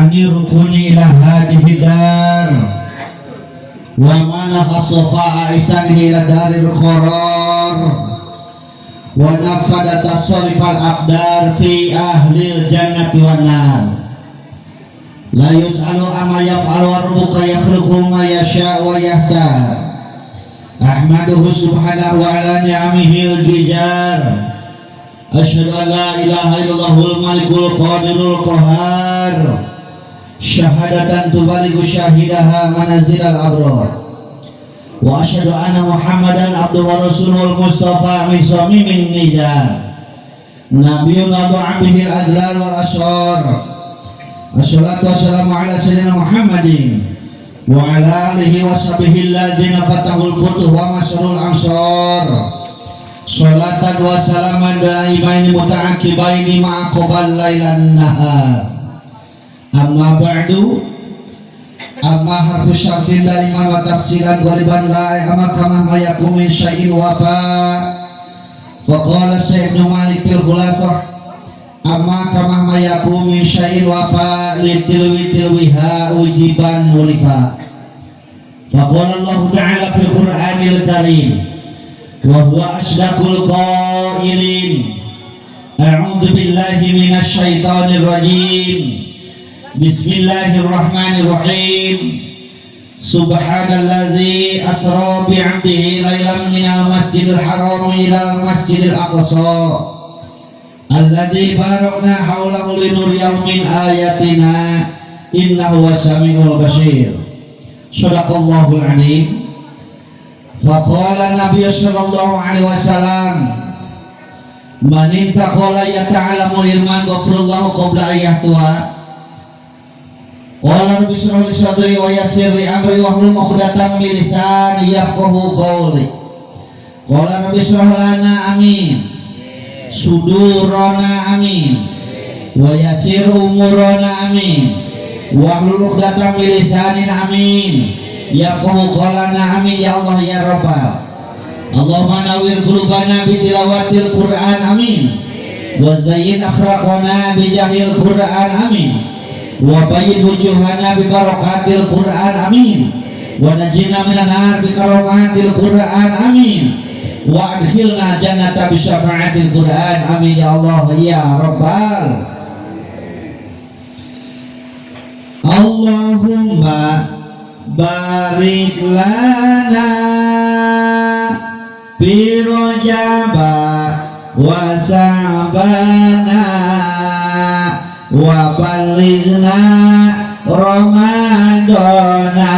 ani rukuni ila hadihi dar wa mana khasafa aisanihi ila daril qarar wa nafada tasarifal aqdar fi ahlil jannati wan nar la yus'alu amma yaf'alu wa rabbuka yakhluqu ma yasha' wa yahtar ahmaduhu subhanahu wa ala ni'amihil gijar asyhadu an la ilaha illallahul malikul qadirul qahar syahadatan tubaligu syahidaha manazilal abrar wa asyhadu anna muhammadan abduhu wa rasuluhul mustafa min samimin nizar nabiyyun wadu'a bihil adlal wal asrar assalatu wassalamu ala sayyidina muhammadin wa ala alihi wa sahbihi alladhina fatahul futuh wa masrul amsar salatan wa salaman daimaini muta'aqibaini ma'aqobal lailan nahar amma ba'du amma harfu syartin daiman wa tafsilan ghaliban la amma kama mayakum min syai'in wafa faqala Syekh Malik fil khulasah amma kama mayakum min syai'in wafa litilwiha ujiban mulifa faqala Allah ta'ala fil Qur'anil Karim wa huwa asdaqul qailin a'udzu billahi minasy syaithanir rajim bismillahirrahmanirrahim subhanalladzi asra bi'abdihi lailan minal masjidil haram ilal masjidil aqsa alladzi barakna haulahu linuriyahu min ayatina innahu wasami'ul basir sadaqallahul alim. Faqala Nabi sallallahu alaihi wasallam man intaqala yata'alamu ilman ghafirallahu qabla ayyatuha qala rabbi shrah li sadri wa yassir li amri wahlul 'uqdatam min lisani yafqahu qawli qala rabbi shrah lana amin sudurana amin wa yassir umurana amin wahlul 'uqdatam min lisani amin yaqulu qalana amin ya Allah ya Rabbal Allahumma nawwir qulubana bi tilawatil Qur'an amin wa zayyin akhlaqana bi jahil Qur'an amin wa bayyin wujuhana bi barakatil Qur'an amin wa najina minan nar bi karamatil Qur'an amin wa adkhilna jannata bi syafa'atil Qur'an amin ya Allah ya Rabbal Allahumma barik lana fi rajaba wa sa'bana wa balighna ramadana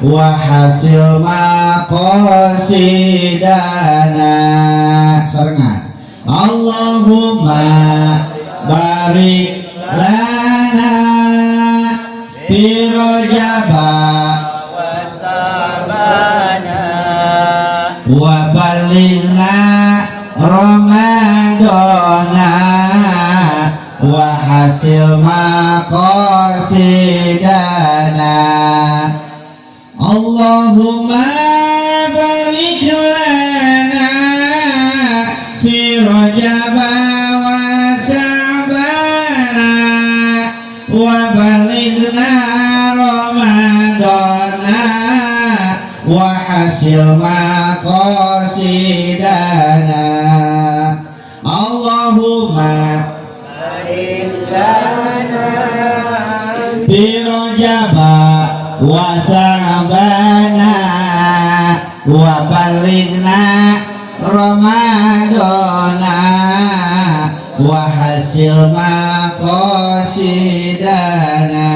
wa hasil maqasidana sarengan Allahumma barik lana fi rajaba wa sabana wa balighna ramadana wa hasil maqasidana Allahumma barik lana fi rajaba wa sabana wa balighna ramadana wa hasil maqasidana Allahumma barik lana fi rajaba wa sabana wa balighna ramadana wa hasil maqasidana.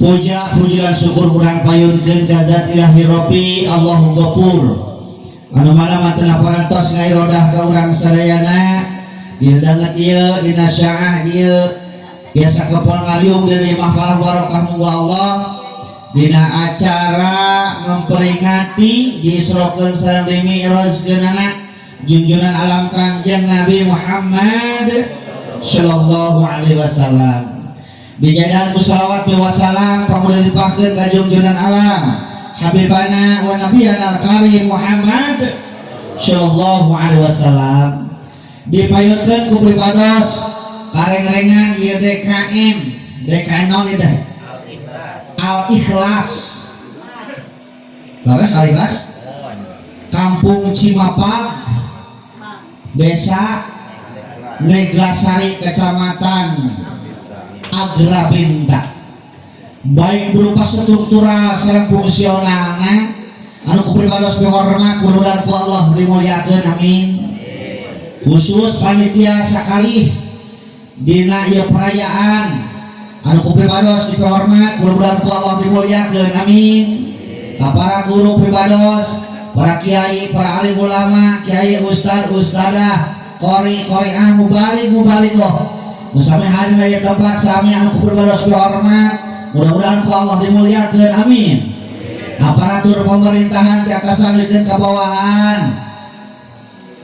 Puja-pujian syukur urang payunkeun ka Zat Ilahi Rabbi Allahu Ghafur anu mana matana parantos ngairodah ka urang sadayana ieu danget ieu dina syaah ieu biasa kepol ngaliung dari mahfalah barokah muga Allah dina acara memperingati diisrokeun sareng di mi'rajkeunana junjungan alam Kangjeng Nabi Muhammad sallallahu alaihi wasallam. Dijadikan salawat wa salam pamulia dipahkeun ka junjungan alam habibana wa nabiyana al-karim Muhammad sallallahu alaihi wasallam. Dipayunkeun ku pribados kareng-rengan ieu DKM naon ieu teh Al-Ikhlas leres Al-Ikhlas Kampung Cimapag Desa Neglasari Kecamatan Agrabinta baik berupa struktural sareng fungsionalna anu kupribados hormat mudah-mudahan ku Allah dimuliakeun amin khusus panitia sakali dina ieu perayaan anu kupribados dihormat mudah-mudahan ku Allah dimuliakeun amin ka para guru pribados para kiai para alim ulama kiai ustad ustadah qori qoriah mubalighah musami hari aya tempat sami anu kupribados dihormat mudah-mudahan ku Allah dimuliakeun amin aparatur pemerintahan di atas samikeun ka bawahan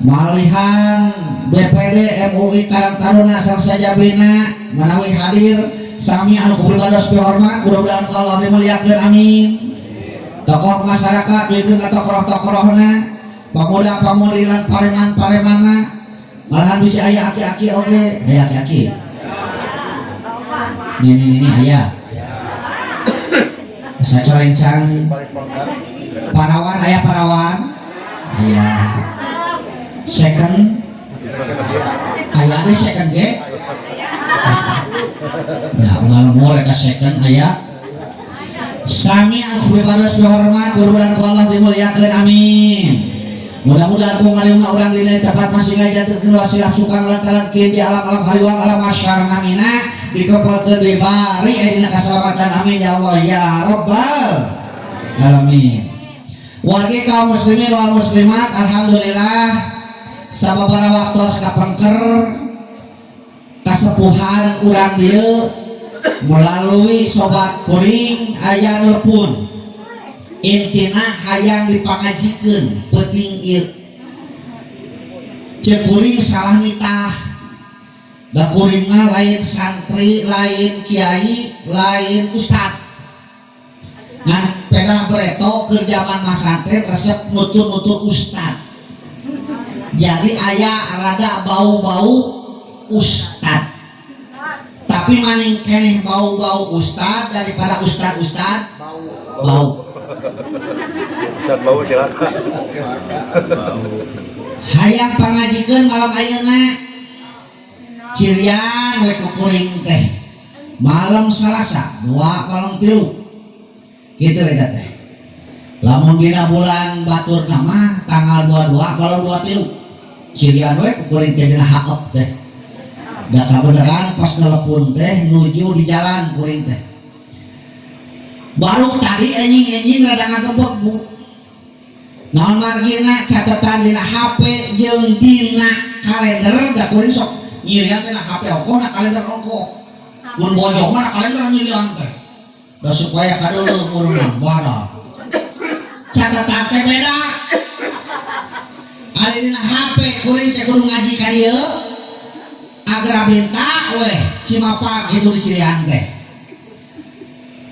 malihan BPD MUI Karang Taruna Samsa Jabina manawi hadir sami anu kupribados dihormat mudah-mudahan ku Allah dimuliakeun amin tokoh masyarakat dikeun ka tokoh-tokohna pamuda-pamudi lan pareman-paremanna malahan bisa aya aki-aki oge aya aki-aki ini aya saya corencang parawan aya parawan aya second aya ada second ge ya umal reka second aya sami anu kupribados dihormat mudah-mudahan ku Allah dimuliakeun amin mudah-mudahan ku ngaliungna urang dina tempat masih ngajaturkeun wasilah cukang lantaran kieu di alam-alam hariwang alam masyarna mina dikepalkeun di bari dina kaselamatan amin ya Allah ya rabbal alamin wargi kaum muslimin wal muslimat alhamdulillah sababaraha waktos kapengker kasepuhan urang dieu melalui sobat kuring aya nelpon intina hayang dipangajikeun penting ieu cek kuring salah nitah da kuring mah lain santri lain kiai lain ustad ngan pedah bereto ke zaman masante resep nutur-nutur ustad jadi aya rada bau-bau ustad tapi maning keneh bau-bau ustad daripada ustad-ustad bau ustad bau jelas hayang pangajikeun malam ayeuna cirian we kuring teh malam Selasa 2 malam 3 kitu eta teh lamun dina bulan batur nama tanggal 22 malam 23 cirian we kuring teh dina haep teh da kabeneran pas nelepon teh nuju di jalan kuring teh baru tadi enjing-enjing rada ngagebeg bu naon margina catatan dina HP jeung dina kalender da kuring sok nyirian teh na HP ongkoh na kalender ongkoh mun bojong na kalender nyirian teh da supaya kadeuleuh urang bada catatan teh beda ari dina HP kuring teh kudu ngaji ka dieu Agrabinta weh Cimapag itu di Cirian teh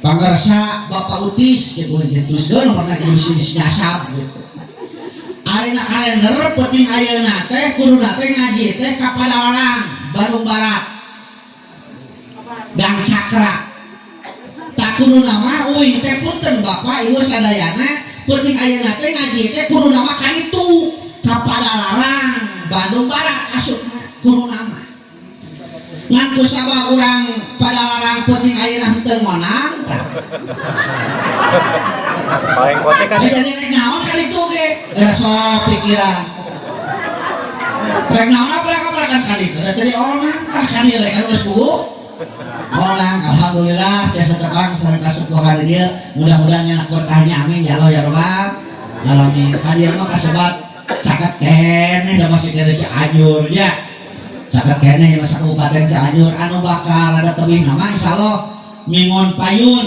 pangarsa Bapak Utis kitu teruskeun nomorna ieu nyasab gitu arina kalender penting ayeuna teh kuduna teh ngaji teh ka Padalarang Bandung Barat Gang Cakra tak kuduna mah uing teh punten Bapak Ibu sadayana penting ayeuna teh ngaji teh kuduna mah ka ditu ka Padalarang Bandung Barat asupna kuduna mah ngan kusabab urang Padalarang penting ayeuna henteu monang paling kote kan jadi rek naon kali itu ge sok pikiran rek naon apa kali itu tadi orang kali lek geus kudu orang alhamdulillah biasa tepang sareng kasepuhan dia mudah-mudahan nyanak berkahnya amin ya Allah ya rabbal alamin kadieu mah kasebat caket keneh da masih kene Cianjur nya caket keneh masa kabupaten Cianjur anu bakal ada tebih nama insyaallah mingon payun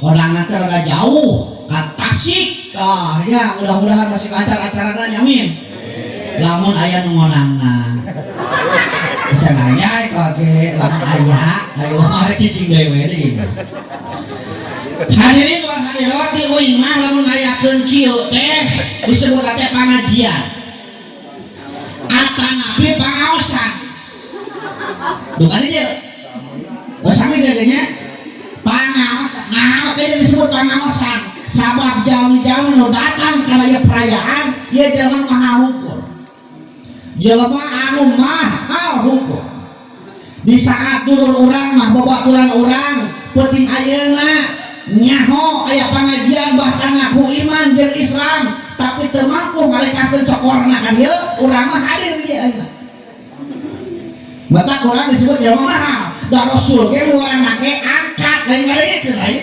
orang nanti rada jauh ka Tasik ya mudah-mudahan masih lancar acarana nyamin lamun aya nu ngonangna can aya kage lamun aya ayo mah cicing dewe deui hadirin wa hadirat di uing mah lamun ngayakeun kieu teh disebut teh pengajian atanapi pangaosan Dukanya dia. Bersama dia pangaosan. Nah, makanya disebut pangaosan. Sabab jauh-jauh lo datang karena ya perayaan, ya zaman maha hukum. Jelema anu mahal hukum. Di saat turun orang mah bawa turun orang, penting ayeuna nyaho aya pengajian bahkan ngaku iman jeung Islam, tapi teu mampu ngalekakeun cokorna ka dieu, urang mah hadir di ayeuna. Mata urang disebut jelema mahal. Da Rasul ge urang nake angkat lain ngaregekeun aya.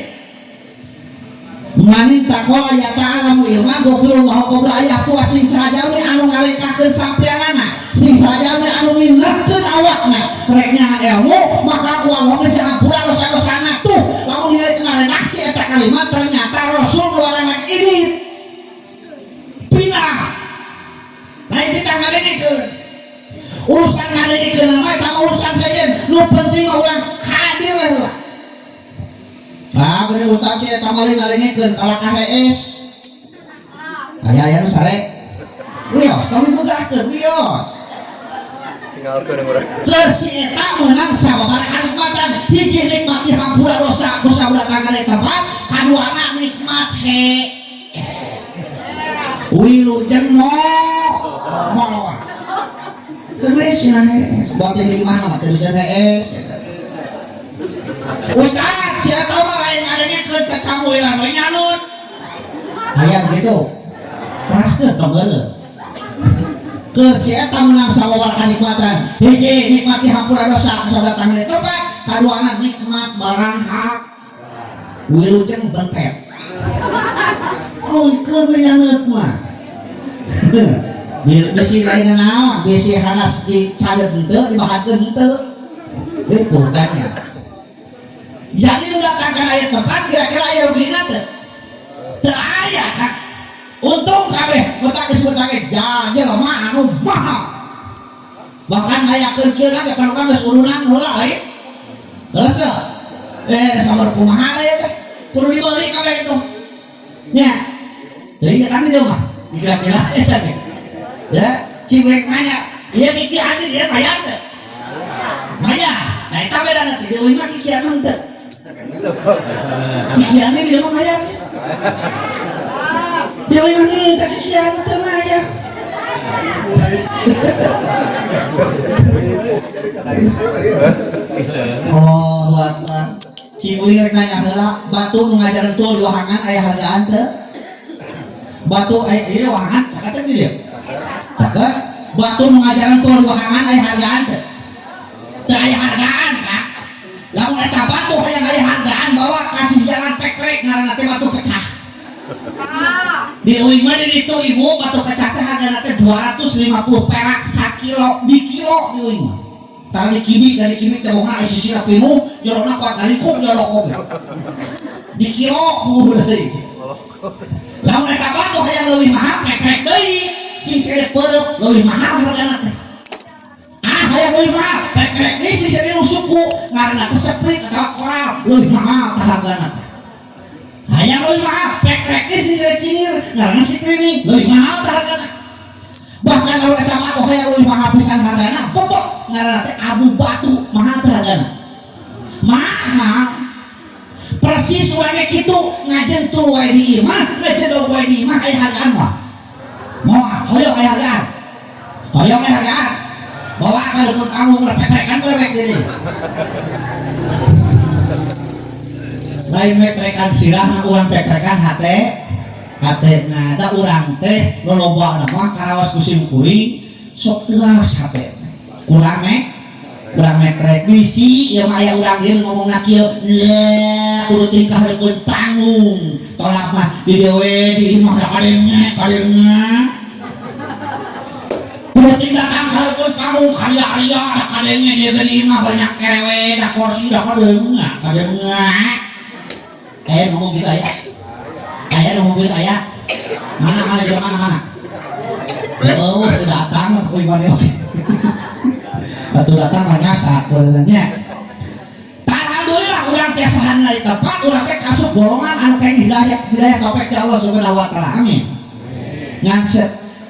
Manin takola ya ta'ala mu ilma gofirullah qabla ayah puas sing sajami anu ngalekakeun sampeanana sing sajami anu mindahkeun awakna rek nyahan ilmu maka ku Allah ngajampura dosa-dosana tuh lamun dia kena redaksi eta kalimat ternyata Rasul orang lagi ini pindah nah itu tak ngadenikeun urusan ngadenikeun mah eta urusan saja nu penting urang hadir lah. Nah, bener ustaz sih tamali ngalengekeun kala KHS. Aya nu sare. Wios, kami gudahkeun wios. Tinggalkeun urang. Keur si eta meunang sababaraha kanikmatan. Hiji nikmat dihampura dosa ku sabda tanggalek tempat, kaduana nikmat he. Wilujeng moloa. Geus cenah he. Buat yang lima mah teu bisa HS. Ustaz, siapa tahu mah lain adanya ke cacamuilan we nyanut. Aya begitu. Raskeun tong geuleuh. Keur si eta meunang sababaraha kanikmatan. Hiji nikmat dihampura dosa ku sabda tanggalek tempat, kaduana nikmat barang hak. Wilujeng bentet. Oh, keur nyanut mah. Bisi lain naon, bisi hanas dicadeut henteu, dibahakeun henteu. Itu tanya. Jadi nu datang ka aya tempat kira-kira aya rugina teu? Teu aya kan. Untung kabeh meutak disebut lagi jelema anu mahal. Bahkan ngayakeun kieu lagi panukan geus urunan heula lain. Rasa sabar kumaha aya teh? Kudu dibeli kabeh itu. Nya. Teuing kami dia mah. Kira-kira eta ge. Ya, cingwek nanya, ieu kiki hadir dia bayar teu? Bayar. Nah eta bedana teh deui mah kikian mah teu. Kikiannya dia mah bayar. Dia mah minta kikian teh bayar. Oh, buat Cibulir nanya heula, batu nu ngajaran tuh wahangan aya hargaan teu? Batu ieu wahangan caket teh dia. Caket batu nu ngajaran tuh wahangan aya hargaan teu? Teu aya hargaan, Kak. Lamun eta batu hayang aya hargaan bawa kasih jalan pekrek ngaranna teh batu pecah. Di uing mah di ditu ibu batu pecah teh hargana teh 250 perak sakilo di kilo di uing mah. Tara di kibi dari kibi teh boga sisina pinuh jorona kuat ngalikuk jorok oge. Di kilo ku deui. Lamun eta batu hayang leuwih mahal pekrek deui sing sedek peureup leuwih mahal hargana teh. Hayang leuwih mahal pekrek deui sing sedek nu suku ngaranna teh seprit atawa koral leuwih mahal hargana teh. Hayang leuwih mahal pekrek deui sing sedek cingir ngaranna sikrining leuwih mahal hargana. Bahkan lamun eta batu hayang leuwih mahal pisan hargana pokok ngaranna teh abu batu mahal hargana. Mahal. Persis urang ge kitu ngajentul wae di imah, ngajedog wae di imah aya hargaan mah. Moal hoyong aya hargaan. Hoyong aya hargaan. Bawa ka rukun kamu peprekan rek deui. Lain peprekan sirah urang peprekan hate na da urang teh lolobana mah karaos kusim kuring sok teuas hate. Urang mekrek bisi ieu mah aya urang ieu ngomongna kieu nya kudu tingkah rukun panggung. Tolak mah di dewe di imah da kadengnya. Kudu tinggal tangkalkeun panggung karya-karya da kadengnya dia geuning mah banyak kerewe da kursi da kadengnya. Ngomong gitu aya. Aya nu mobil aya. Mana jeung mana? Oh, datang mah kuy mane. Batu datang mah nyasa keuleunya. Alhamdulillah urang teh sahanna di tempat urang teh kasuk golongan anu kenging hidayah taufik dari Allah Subhanahu wa taala. Amin. Ngan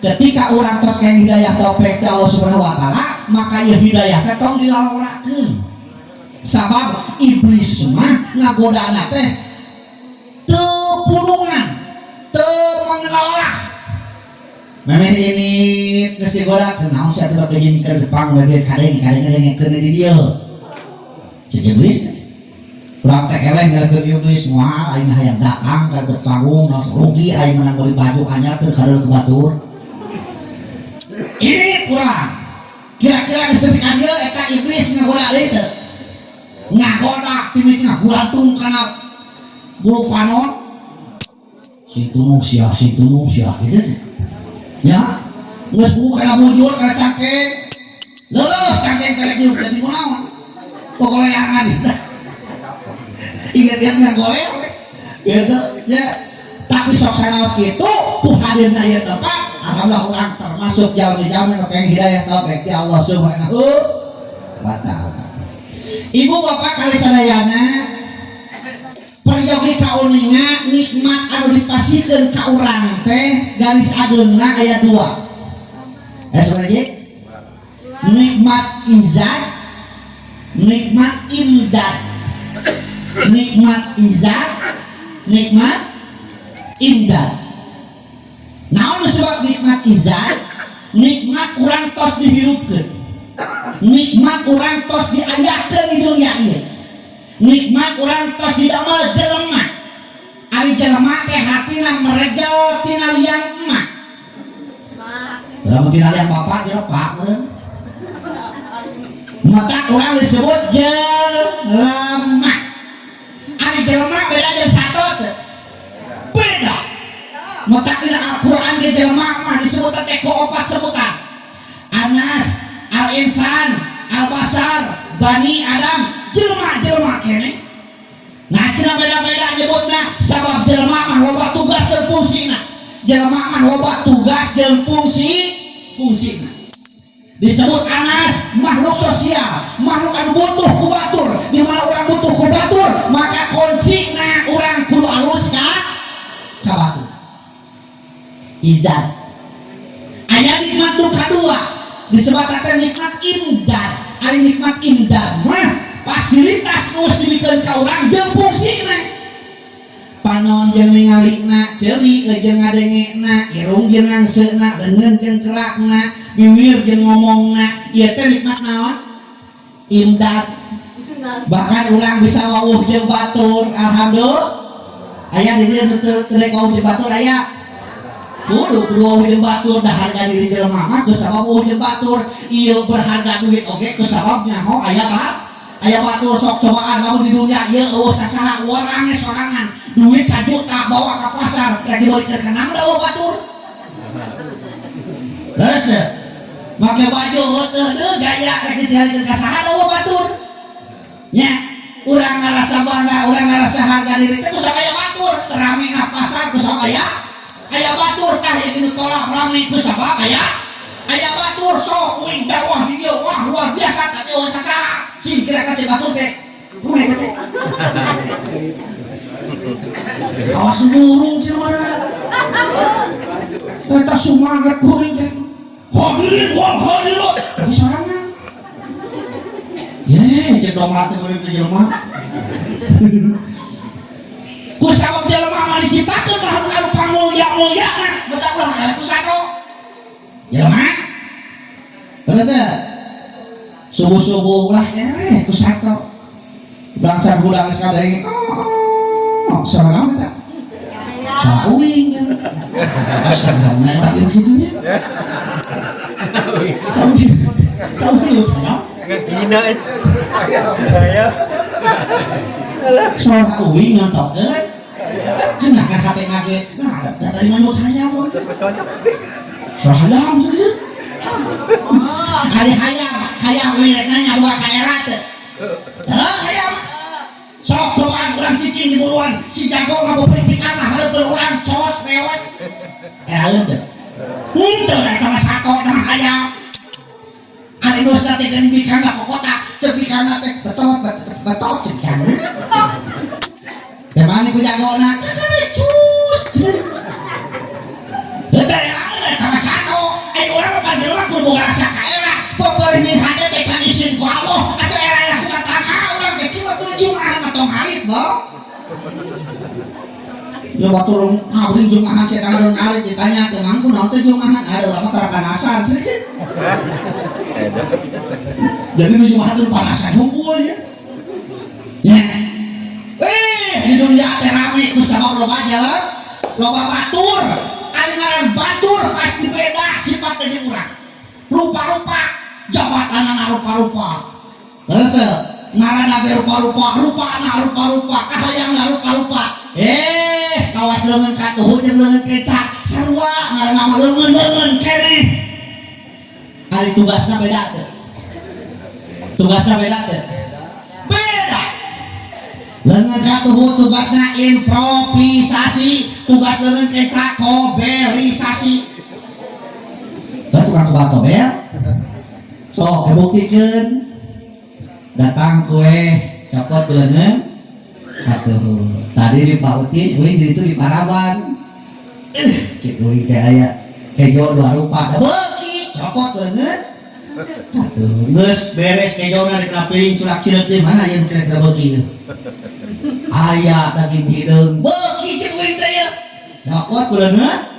ketika orang tos kenging hidayah taufik dari Allah Subhanahu wa taala maka ya hidayah teh tong dilalaurakeun. Sabab iblis mah ngagodana teh teu pulungan, teu mengenalah. Memang ini geus digoda naon sia teh jeung ke Jepang da dia kadeng keun di dieu. Cek iblis. Urang teh eleh ngalekeun iblis moal aing hayang datang ka panggung rugi aing menang beli baju anyar teu kareu batur. Ini kurang. Kira-kira geus nepi ka dieu eta iblis ngagoda deui teu. Ngagoda ti tengah gulantung kana bulu panon. Si tunung sia gitu. Ya, geus buka bujur kana cangkeng. Leuleus cangkeng teh diuk jadi kunaon? Pogoleangan. Ingat yang ngagoleh gitu ya. Tapi sok sanaos kitu ku hadirna ieu tempat alhamdulillah urang termasuk jalmi-jalmi nu pengen hidayah taufik ti Allah Subhanahu wa taala. Ibu bapak kali sadayana peryogi kauninga nikmat anu dipasikeun ka urang teh garis ageungna aya 2. Sebenarnya nikmat izat, nikmat imdad. Nikmat izat, nikmat imdad. Naon disebut nikmat izat? Nikmat urang tos dihirupkeun. Nikmat urang tos diayakeun di dunia ieu. Nikmat urang tos didamel jelema. Ari jelema teh hatina merejel tina liang emak. Lamun tina liang bapak jeung pak urang. Mata urang disebut jelema. Ari jelema beda jeung sato teh. Beda. Mata dina Al-Qur'an ge jelema mah disebut teh ku 4 sebutan. Anas, Al-Insan, Al-Basar, Bani Adam, jelema kene. Nah, cenah beda-beda nyebutna sabab jelema mah loba tugas jeung fungsina. Jelema mah loba tugas jeung fungsina. Disebut Anas makhluk sosial, makhluk anu butuh ku batur. Di mana orang butuh ku batur, maka kuncina orang kudu alus ka batur. Izat. Aya nikmat nu kadua disebut teh nikmat imdad. Ari nikmat imdad mah fasilitas nu geus dibikeun ka urang jeung fungsina. Panon jeung ningalina, ceuli jeung ngadengena, irung jeung ngangseuna, leungeun jeung kerakna, bibir jeung ngomongna, ieu teh nikmat naon? Imdad. Bahkan urang bisa wawuh jeung batur, alhamdulillah. Aya di dieu teu rek wawuh jeung batur aya. Kudu wawuh jeung batur da harga diri jelema mah geus sabab wawuh jeung batur, ieu berharga duit oge ku sabab nyaho aya Pak. Aya batur sok cobaan kamu di dunia ieu eueuh sasaha urang ge sorangan. Duit 1 juta bawa ke pasar rek dibeukeun ka naon da batur. Terus make baju heuteur deui gaya rek ditinggalikeun ka saha da batur. Nya urang ngarasa bangga, urang ngarasa harga diri teh kusabab aya batur. Rame na pasar kusabab aya batur tah ieu kitu tolak rame kusabab aya batur sok uing dakwah di dieu wah luar biasa tapi eueuh sasaha. Cing kira ka cek batur teh. Kumaha teh? Awas burung cemana kita semangat kuring teh hadirin wal hadirat di sorangan ye cek doa teh kuring teh jelema ku sabab jelema mah diciptakeun makhluk anu pamulya-mulyana bedak urang aya ku sato jelema terus subuh-subuh ulah ku sato bangsa budak sadeng sama kamu tak? Sama uing kan? Sama naik lagi begitunya. Tahu dulu kan? Hina es. Sama uing ngantok kan? Kena kan hati ngaget. Nah ada dari mana hayam pun? Sama hayam saja. Ada hayam merek nanya buat kairat. Hayam. Sok cobaan urang cicing di buruan si jago ngabeureuk pikan lah hareupeun urang cos rewas ayeuna teh henteu da mah sato mah aya ari geus teh kan pikan da kokota ceuk pikanna teh betot ceuk kan teh mani ku jagona cus henteu da mah sato ai urang mah panjelma kudu boga rasa kaela peupeulih loh. Ya waktu orang ngabring jungahan saya tangan orang alit ditanya temanku nanti jungahan ada orang tara panasan sedikit. Jadi di jungahan itu panasan hunkul ya. Ya. Di dunia teh rame itu sama loba jalan, loba batur, alingaran batur pasti beda sifatnya jeung urang. Rupa-rupa, jabatanana rupa-rupa. Terus ngaranna ge rupa-rupa, rupana rupa-rupa, kahayangna rupa-rupa. Kawas leungeun katuhu jeung leungeun kecak sarua ngaranna mah leungeun keneh. Ari tugasna beda teh. Tugasna beda teh. Beda. Leungeun katuhu tugasna improvisasi, tugas leungeun kecak koberisasi. Kan tukang bato bel. Sok dibuktikan. Datang kue copot leungeun. Atuh, tadi di Pak Utis, euy di itu di Paraban. Cek euy teh aya kejo dua rupa. Beuki copot leungeun. Atuh, geus beres kejona di piring curak cileuk teh mana yang kira-kira beuki. Aya daging hideung. Beuki cek euy teh ya. Copot leungeun.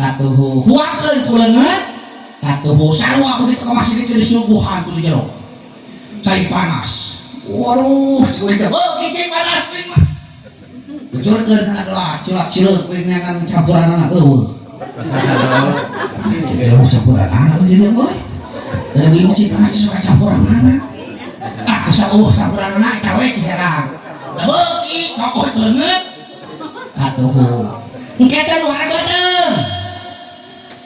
Katuh, huakeun ku leungeun. Katuh sarua begitu ka masjid itu disuguhan tu di jero. Cai panas. Waduh, kuing teh beuki cai panas kuing mah. Bujurkeun kana gelas, culak cileuk kuing ngan campuranana eueuh. Eueuh campuranana euy dia euy. Lagi cai panas suka campuranana. Saueuh campuranana eta we ciherang. Da beuki cokot leungeun. Atuh. Engke teh luar beudeng.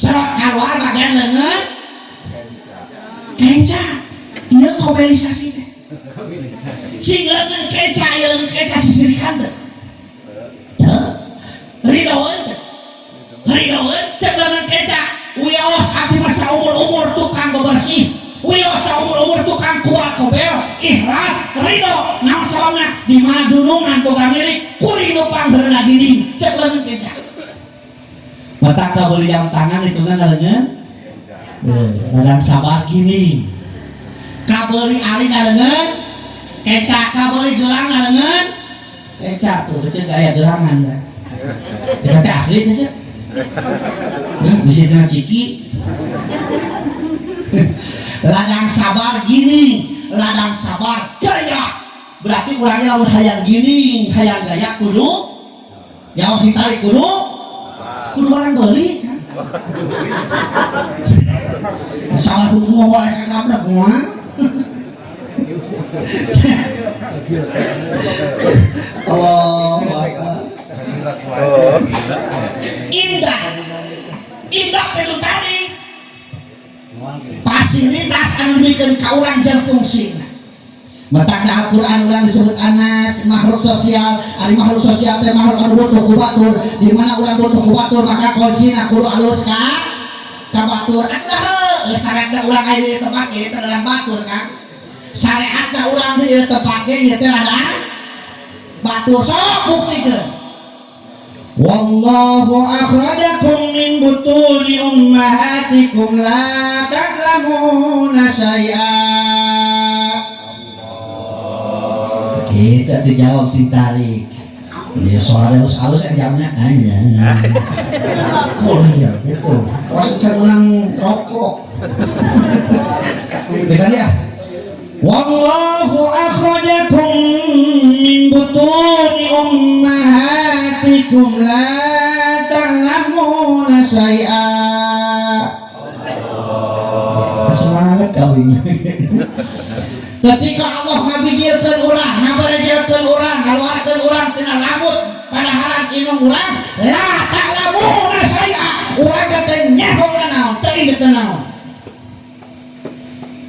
Cerot kaluar bagian leungeun. Kenca. Ieu koberisasi teh. Sing leungeun keca yeung keca sisirikan teh. Ridoeun teh. Ridoeun cek leungeun keca. Wios abdi mah saumur-umur tukang bebersih. Wios saumur-umur tukang kuat kobel. Ikhlas ridho naon sababna di mana dunungan boga milik kuring panggeurna gini cek leungeun keca. Mata kabeli jam tangan itu na leungeun. Radang sabar gini. Kabeli ali na leungeun. Keca kabeli gelang na leungeun. Keca tuh cek aya gelangan da. Eta teh asli teh cek. Bisi teh ciki. Ladang sabar gini, ladang sabar gaya. Berarti urangnya lamun hayang gini, hayang gaya kudu jawab si tali kudu orang beli kan. Salah tunggu mau boleh kagak moal. Allah. Indah. Indah itu tadi. Fasilitas anu dibikeun ka urang jeung fungsina. Matangna Al-Qur'an urang disebut Anas makhluk sosial, ari makhluk sosial teh makhluk anu butuh ku batur, di mana urang butuh ku batur maka kuncina kudu alus ka batur. Atuh heuh, syariatna urang aya di tempat ieu teh dalam batur kan. Syariatna urang di tempat ieu teh adalah batur. Sok buktikeun. Wallahu akhrajakum min butuni ummahatikum la ta'lamuna syai'a. Kita dijawab sing tarik. Dia suara halus yang jamnya aja. Kuliah gitu. Maksudnya menang rokok. Bisa dia. Wallahu akhrajakum min butuni ummahatikum la ta'lamuna syai'a. Semangat kawinnya. Ketika Allah ngabijilkeun urang, ngabarejilkeun urang, ngaluarkeun urang tina lamut padaharan inung urang, la ta'lamuna syai'a. Urang teh nyaho naon, teu inget naon.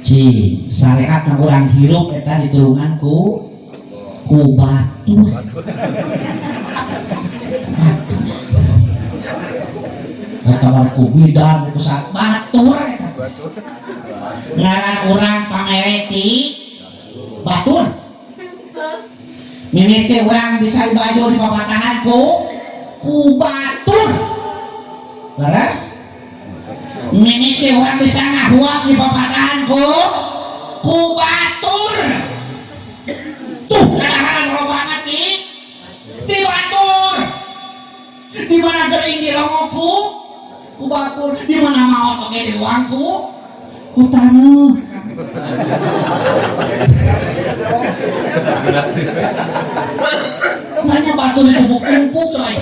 Ci syariatna urang hirup eta ditulungan ku batu. Kabar ku bidan ku saat batur eta. Ngaran urang pamere ti batur. Mimiti urang bisa dibaju di papatahan ku batur. Leres? Mimiti orang bisa ngahuap di papatahan ku batur. Tuh kadang-kadang robana ti pakai di uangku ku taneuh banyak batu di tubuh kumpul coy.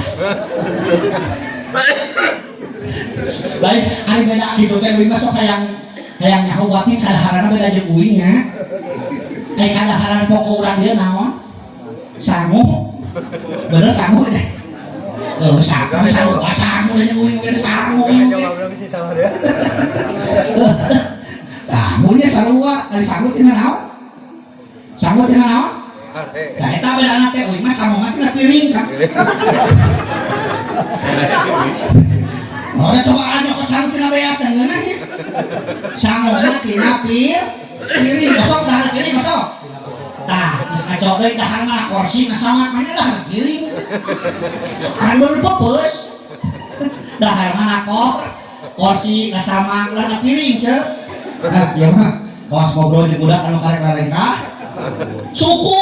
Baik, hari beda gitu teh uing masuk hayang nyaho watin kadaharanna beda jeung uing nya. Kayak kadaharan pokok urang dia naon? Sangu. Bener sangu teh. Sangu nya uing we sangu. Jangan sih salah dia. Sangunya sarua, dari sangu tina naon? Sangu tina naon? Nah, eta bedana teh uing mah sangungan tina piring kan. Ora coba aja ke sangu tina beas ngeunah nya. Sangungan tina piring, kosong dah piring kosong. Tah, geus ngacok deui dahar mah kursi ngasamak mah dah piring. Anggur pepeus. Dahar mah kursi ngasamak lah piring ceuk. Nah, iya mah pas ngobrol jeung budak anu karek lalengkah. Suku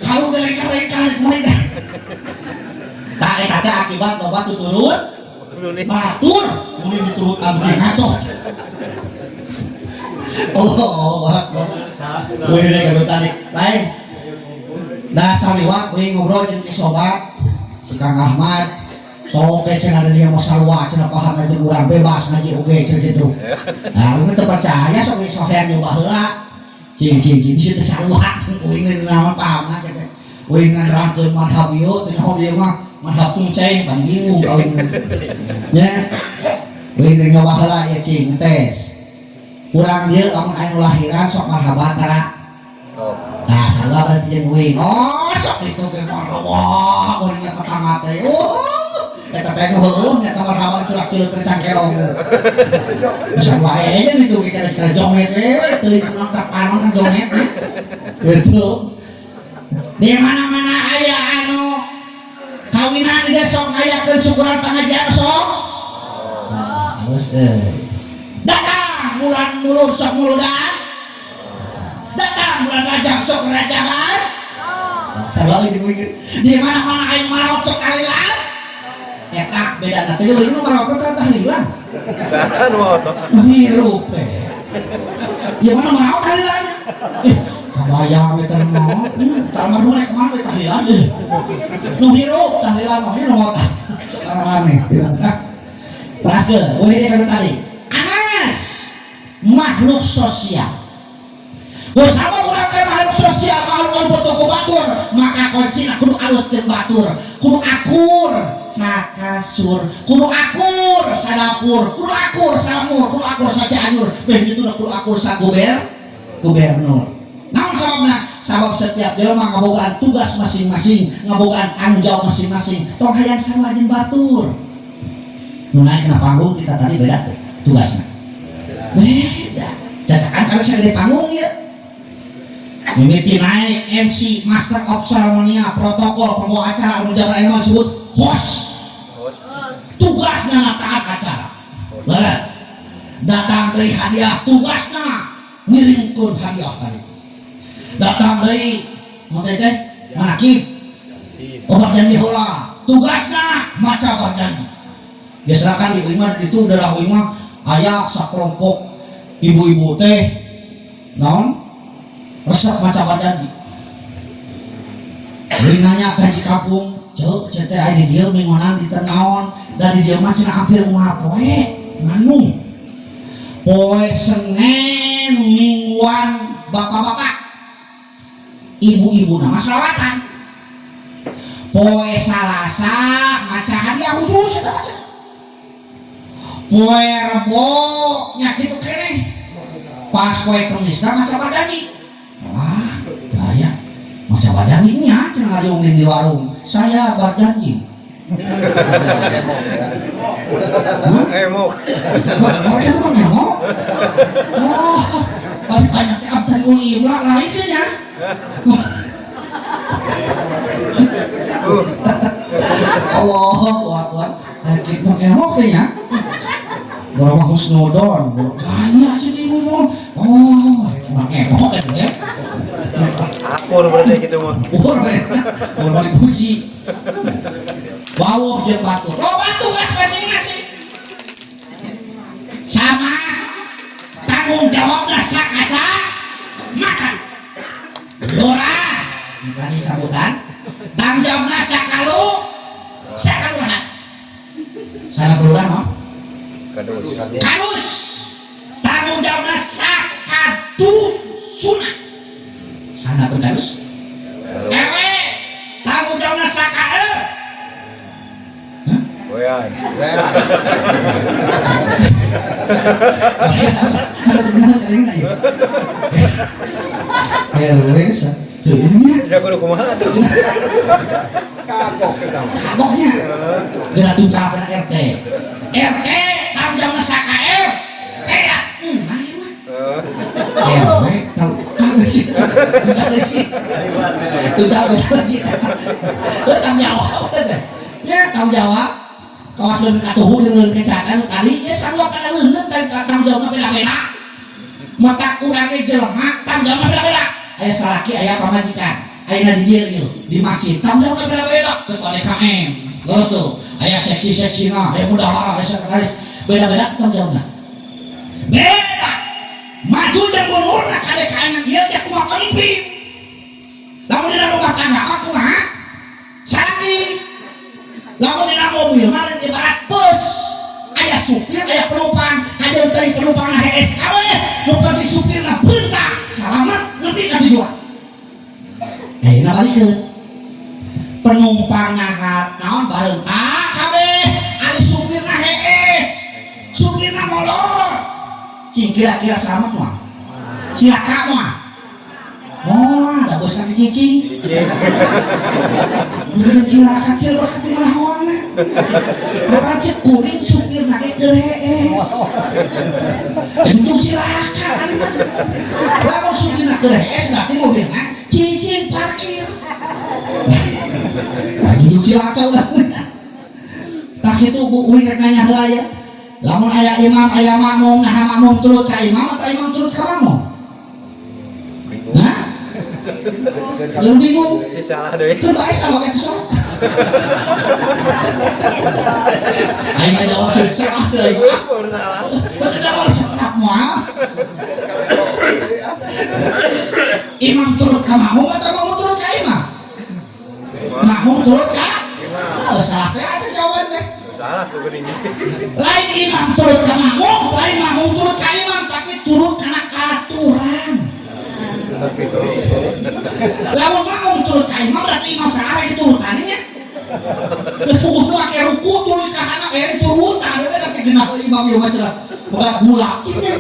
kalau dari kareka mereka tak eta akibat loba tuturut batur muni diturut abdi ngaco. Oh wih deh kalau tadi lain dah saliwat wih ngobrol jeung sobat si Kang Ahmad sok cenah ada dia mau salwa cenah paham aja urang bebas ngaji oge gitu. Nah lu teu percaya sok hayang nyoba heula cing bisa tersaluhat uing naon paham na teh uing ngarangkeun madhab ieu teh naon ieu mah madhab cungceng pan bingung kaum nya uing nyoba heula ya cing tes urang dieu lamun aya nu lahiran sok marhaban tara nah salah berarti jeung uing oh sok itu ge marhaban urang nya pertama teh eta teh nu heueuh nya marhaban curak-cureuk kencang kelong bisa wae nya ditu kira-kira jomet teh teuing tak panon jomet gitu. Di mana-mana aya anu kawinan di sok aya kesyukuran pengajian sok. Terus datang bulan mulud sok muludan. Datang bulan Rajab sok rajaban. Salah ini mungkin. Di mana-mana aya marot sok alilan. Eta beda teh deui nu marot teh tahlilan. Anu motor. Hirup ya mana marot tahlilan. Kabayang meter mau, tak maru naik kemana we tahlilan nu hirup tahlilan mah nu mau sekarang aneh praskeun we dia tadi Anas makhluk sosial bersama urang teh makhluk sosial makhluk butuh ku batur maka kuncina kudu alus jeung batur kudu akur sakasur kudu akur sadapur kudu akur salamur kudu akur sacianjur beh ditu kudu akur sa gubernur. Namun sababna sabab setiap jelema ngabogaan tugas masing-masing, ngabogaan tanggung jawab masing-masing. Tong hayang sarua jeung batur. Nu naik na panggung kita tadi beda tugasna. Beda. Catakan kalau saya di panggung ya. Mimiti naik MC Master of Ceremonia protokol pembawa acara anu jaga ilmu disebut host. Tugasna taat acara. Leres. Datang deui hadiah tugasna ngirimkeun hadiah tadi. Datang deui monteh teh manakib obat janji heula tugasna maca berjanji biasakan di uing mah itu daerah uing mah aya sakelompok ibu-ibu teh naon resep maca berjanji uing nanya ka di kampung ceuk teh aya di dieu mingonan di teu naon da di dieu mah cenah hampir moal poe nganu poe Senen mingguan bapak-bapak ibu-ibu nama selawatan poe Salasa maca hadiah khusus poe Rebo nya kitu keneh pas poe Kamis maca berjanji wah gaya maca berjanji nya cenah ngajung di warung saya berjanji Emok oh itu kan emok oh banyak teh abdi uli ulah lain teh nya Allah Akbar sakit mah emok teh nya Bawa husnudon kaya jadi ngomong oh mang emok eta ya akur berarti gitu mah urang dipuji bawah jeung batur lo batu gas masing-masing sama tanggung jawabnya sakaca makan Dora bukan sambutan tanggung jawabnya sakalu sakaluhan sana berulang no? Kadus tanggung jawabnya sakadusuna sana kadus RW tanggung jawabnya sakae Boyan. Ya kudu kumaha tuh. Kagok kita. Kagoknya gerak ucapan RT RT tanggung jawab sakae ya RW tanggung jawab kawas leun katuhu jeung leun kecatan tadi ya sanggup pada leungeun tanggung jawabna beda-beda mata urang ge jelema tanggung jawabna beda-beda aya salaki aya pamajikan ayeuna di dieu ieu di masjid tanggung jawabna beda-beda teu kode KM loso aya seksi-seksina aya mudaharah aya sekretaris beda-beda tanggung jawabna beda maju jeung mundur ka DKN ieu teh kumaha pemimpin lamun dina rumah tangga mah kumaha salaki lamun dina mobil mah ibarat bus aya supir aya penumpang kajeun teh penumpang HS kabeh nu pati supirna beuntak salamat nepi ka tujuan ayeuna balikeun penumpang naon bareng kabeh ari supirna HS supirna molor cing kira-kira selamat mah cilaka mah oh ada bos lagi cicing udah cilaka cilaka kati malah hoangna apa cek kuring supir nake ke HS itu cilaka kan lamun supir nake ke HS berarti mobilnya cicing parkir lagi itu cilaka udah tak itu uwi nanya ya lamun aya imam aya makmum nah makmum turut ka imam atau imam turut ka makmum nah yang bingung Si salah deui. itu baik sama kayak kesok ayo nggak jawab salah deh Baru salah. betul jawab salah mual imam turut ka makmum atau makmum turut ka imam makmum turut ka oh salah teh ada jawabannya Salah tuh geuning. lain imam turut ka makmum lain makmum turut ka imam tapi turut karena aturan Tapi itu. lamun makmum turut ka imam berarti imam salah itu urutannya terus pukul tuh pakai ruku turut ka anak turut ada berarti genap imam ieu mah cenah bulat kitu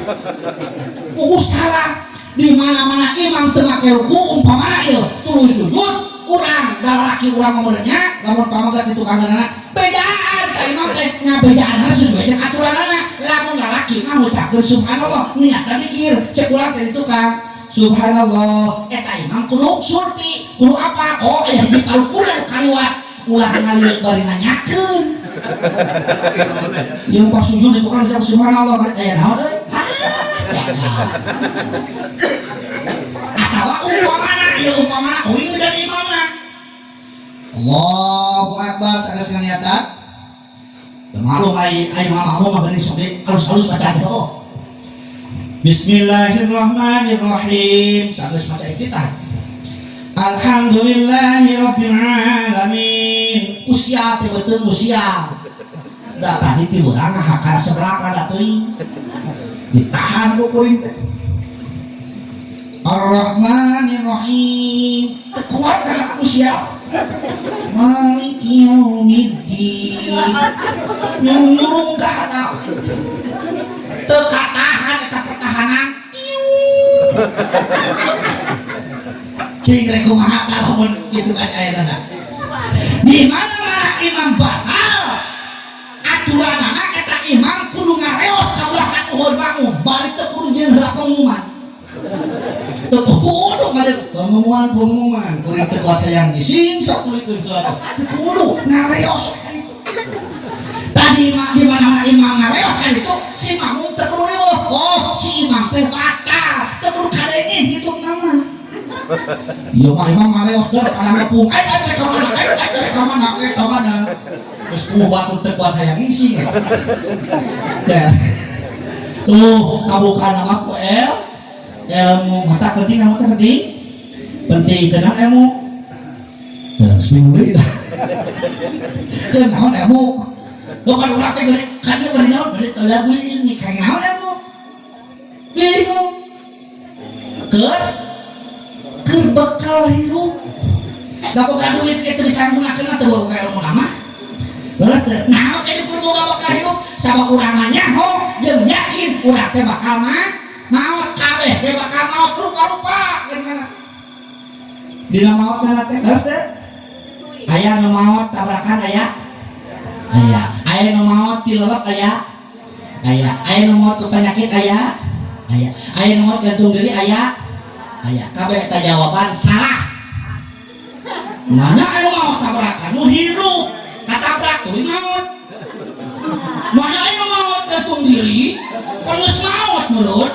pukul salah di mana-mana imam teu make ruku umpamana ieu turun sujud urang da laki urang ngomongnya lamun pamagat itu kangeunana bedaan ka imam teh ngabedaanna sesuai jeung aturanna lamun lalaki mah ngucapkeun subhanallah niatna dikir cek urang teh itu Kang subhanallah eta imam kudu surti kudu apa oh aya hiji parukuran kaliwat ulah ngaliuk bari nanyakeun yang pas sujud itu kan ucap subhanallah aya naon euy atawa umpamana uing jadi imamna Allahu Akbar sanes nganiatan malu ai makmum mah geuning sok halus-halus baca doa Bismillahirrahmanirrahim sanes maca iftitah Alhamdulillahirabbil alamin usia teh beuteung usia da tadi ti urang hakar sebelah kada teuing ditahan ku kuring teh Ar-Rahmanir-Rahim kuat kana usia Maliki yaumiddin nyurung kana teu katahan eta pertahanan cing rek kumaha lamun kitu kan ayeuna di mana-mana imam batal aturanana eta imam kudu ngareos ka belah katuhun makmum balik teu kudu jeung heula pengumuman teu kudu balik pengumuman kuring teu kuat yang dising sok tulikeun suatu teu kudu ngareos ka ditu tadi di mana-mana imam ngareos ka ditu si makmum teu kudu riweuh oh si imam teh batal teu kudu kadengin kitu nama iya pak imam ngareos dah kana ngepung ka mana geus ku batu teu kuat hayang isi ya tuh kabuka nama ku ilmu mata penting kamu teh penting kenal ilmu ya seminggu deui dah kenal ilmu bukan urang teh geuning ka dieu bari naon bari talabul ilmi ka naon ilmu ilmu keur bekal hirup da boga duit itu disambungakeun atuh ka ilmu nama terus naon teh keur boga bekal hirup sabab urang nyaho jeung yakin urang teh bakal maot kabeh teh bakal maot rupa-rupa gimana dina maot kana teh terus teh aya nu maot tabrakan aya nu maot ti lolok aya nu maot ku penyakit aya nu maot gantung diri aya kabeh teh jawaban salah mana anu maot tabrakan nu hirup katabrak tuluy maot mana anu maot gantung diri geus maot menurut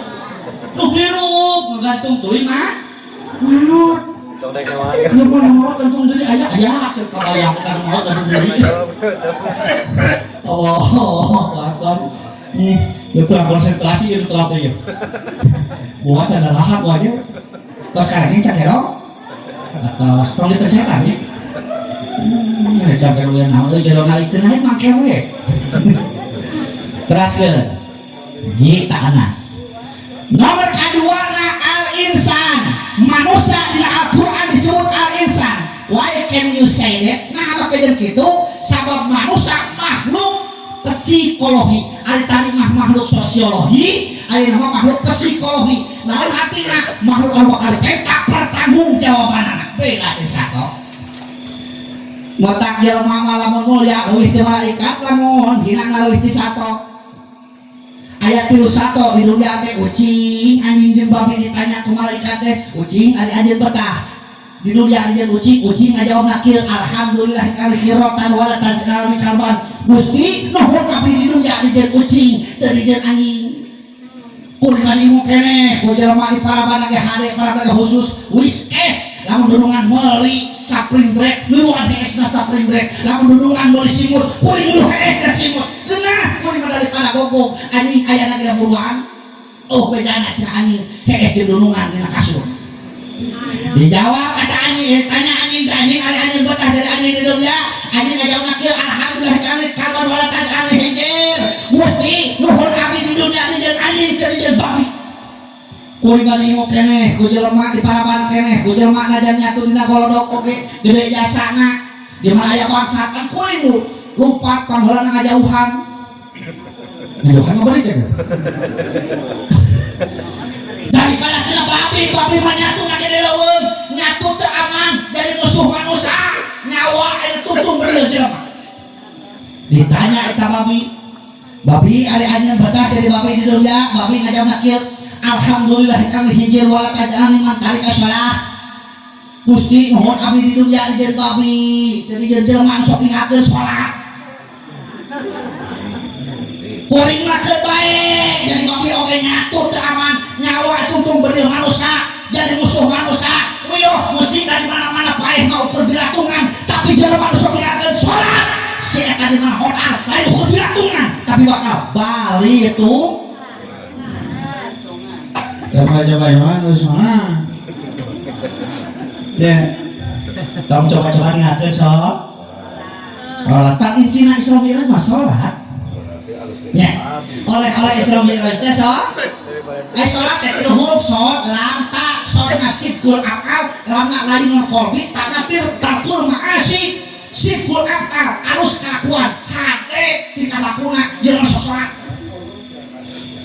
nu hirup gantung tuluy maot Todek nama. lu mau gantung diri aya kebayang kan mau gantung diri kan itu konsentrasi itu apa ya buat ada lahap aja terus sekarang ini cak dong atau setelah dipercaya nih sampai lu yang naon jadi naik naik make we teraskeun ji tak anas nomor kedua al-insan manusia di Al-Quran disebut al-insan. Why can you say that? Nah apa kayak gitu sabab manusia makhluk psikologi ada tadi makhluk sosiologi ada nama makhluk psikologi nah artinya makhluk anu bakal dipentak pertanggung jawaban anak beda satu ngotak jelema lamun mulia leuwih ti malaikat lamun hina leuwih ti sato ayat 31 di dunia teh ucing anjing jeung babi ditanya ku malaikat teh ucing ari anjeun betah di dunia anjeun ucing ngajawabna kieu alhamdulillah kali kiratan wala tazkari kalban Gusti nuhun abdi di dunia dijieun ucing teu dijieun anjing kuring kalimu keneh ku jelema di parabana ge hade parabana khusus Whiskas lamun dudungan meuli sapring break nuruan DS na sapring break lamun dudungan meuli simut kuring nuruh DS na simut geunah kuring dari para gogok anjing aya na geura buruan oh bejana cenah anjing heeh jeung dudungan dina kasur dijawab kata anjing tanya anjing ari anjing betah dari anjing di dunia anjing ngajawabna kieu alhamdulillah kali kabar wala tazali hijir Gusti nuhun abdi di dunia dijieun anjing teu dijieun babi kuring bari ngok keneh ku jelema di paraban keneh ku jelema najan nyatu dina golodok oge gede jasana di mana aya bangsat kan kuring lu lompat pangheulana ngajauhan ngajokan mah beureut ya daripada cenah babi mah nyatu ngagede leuweung nyatu teu aman jadi musuh manusia nyawa aya tutung beureuh jelema ditanya eta babi ari anjeun betah jadi babi di dunia babi ngajawabna kieu alhamdulillah kami hijir wala tajani man tarika salah Gusti nuhun abdi di dunia dijieun babi teu dijieun jelema sok ningakeun salat kuring mah teu bae jadi babi oge nyatu teu aman nyawa tutung beureuh manusia jadi musuh manusia wiyos Gusti dari mana-mana bae mau ukur bilatungan tapi jelema sok ningakeun salat si eta di mana hodar lain ukur bilatungan tapi bakal bali itu coba mana sana ya tong coba ngakeun salat tak intina Isra Mi'raj mah salat ya oleh Isra Mi'raj teh salat teh kudu huruf shod lam ta shod ngasibkul akal lamna lain qalbi tanatir takul ma'asi sibkul akal alus kelakuan hate tika lakuna jelema salat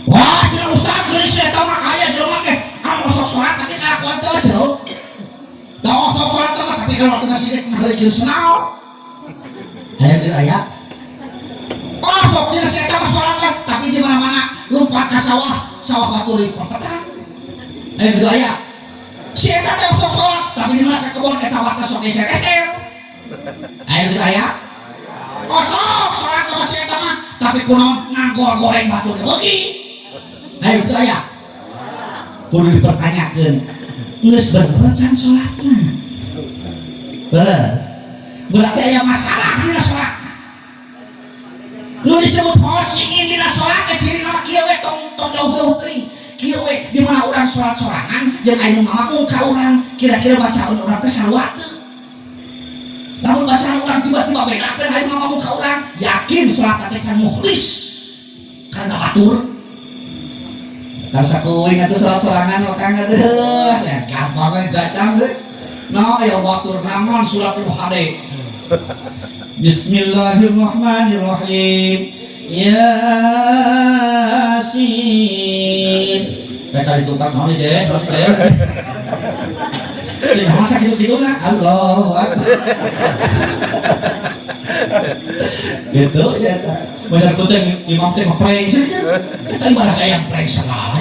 wah cenah ustaz geuning saya mah aya jelema teh anu sok salat tapi kalakuan teh jero tah sok salat teh tapi kalau teu masjid mah heuh senaon aya di aya oh sok cenah saya mah salat lah tapi di mana-mana lompat ka sawah batur di pertetang aya di aya si eta teh sok salat tapi di mana ka kebon eta wates sok geser-geser aya di aya oh sok salat teh si eta mah tapi kunaon ngagor-goreng batur di oge ayo itu aya kudu dipertanyakeun geus bener can salatna terus berarti aya masalah dina salat nu disebut hosingin dina sholat ciri nama kieu we tong jauh-jauh teuing kieu we di mana urang sholat sorangan jeung anu mamaung ka urang kira-kira bacaan urang teh sarua teu lamun bacaan urang tiba-tiba bedakeun anu mamaung ka urang yakin sholat teh can mukhlis karena batur karena sakuing atuh sholat sorangan wakang teh ya gampang we gacang teh no ya batur naon suratul hade Bismillahirrahmanirrahim Yasin kata ditukang mau deh masa gitu-gitu nah Allahu Akbar gitu ya benar kutu imam teh ngeprank kita ibarat ayam prank segala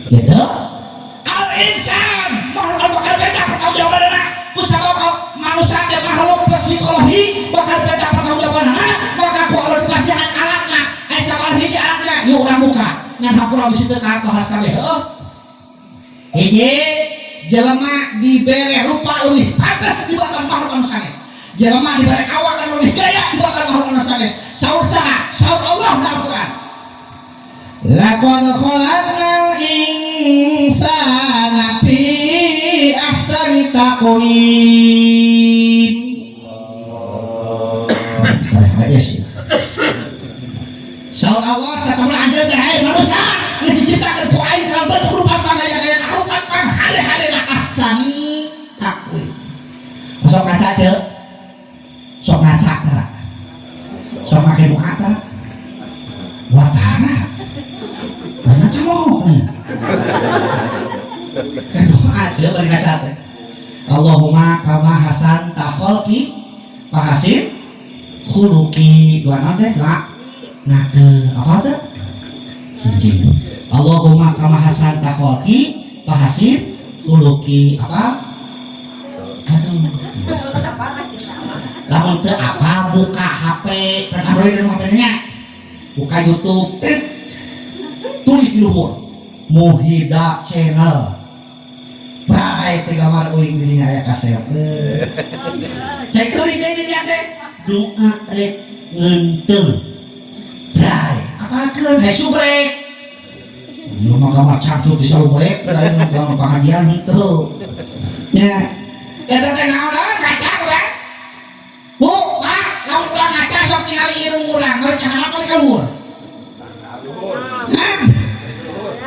gitu al-insan makhluk bakal beda pertanggungjawabanna kusabab manusia dia makhluk psikologi bakal beda pertanggungjawabanna maka ku aloh dipasihan alatna sabar hiji alatna yuk urang buka ngan hapura bisi teu ka bahas kabeh hiji jelema dibere rupa leuwih pantes dibatan makhluk anu sanes jelema dibere awak anu leuwih gaya dibatan makhluk anu sanes saur saha saur Allah dalam Al-Qur'an laqad khalaqnal insana fi ahsani taqwim saya sih saur Allah satamna anjeun teh hai manusia diciptakeun ku aing dalam bentuk rupa pangaya-gaya rupa hale-halena ahsani taqwim sok ngaca ce sok ngaca tara sok make doa tara watara banyak cemooh kan doa aja bari ngaca teh Allahumma kama hasan takholki pahasin khuluqi dua naon teh doa nah apa teh hiji Allahumma kama hasan takholki pahasin khuluqi apa aduh lamun teu apa buka HP kan Android dan HP-nya buka YouTube tulis di luhur Muhida Channel Bray teh gambar uing dirinya aya kaset teh tulis di dinya teh doa rek ngeunteung Bray apakeun he subrek nu mah gambar cancut di subrek lain gambar pengajian henteu nya eta teh naon ngaca urang bu pak lamun urang ngaca sok ningali irung urang meureun kana kali kaluhur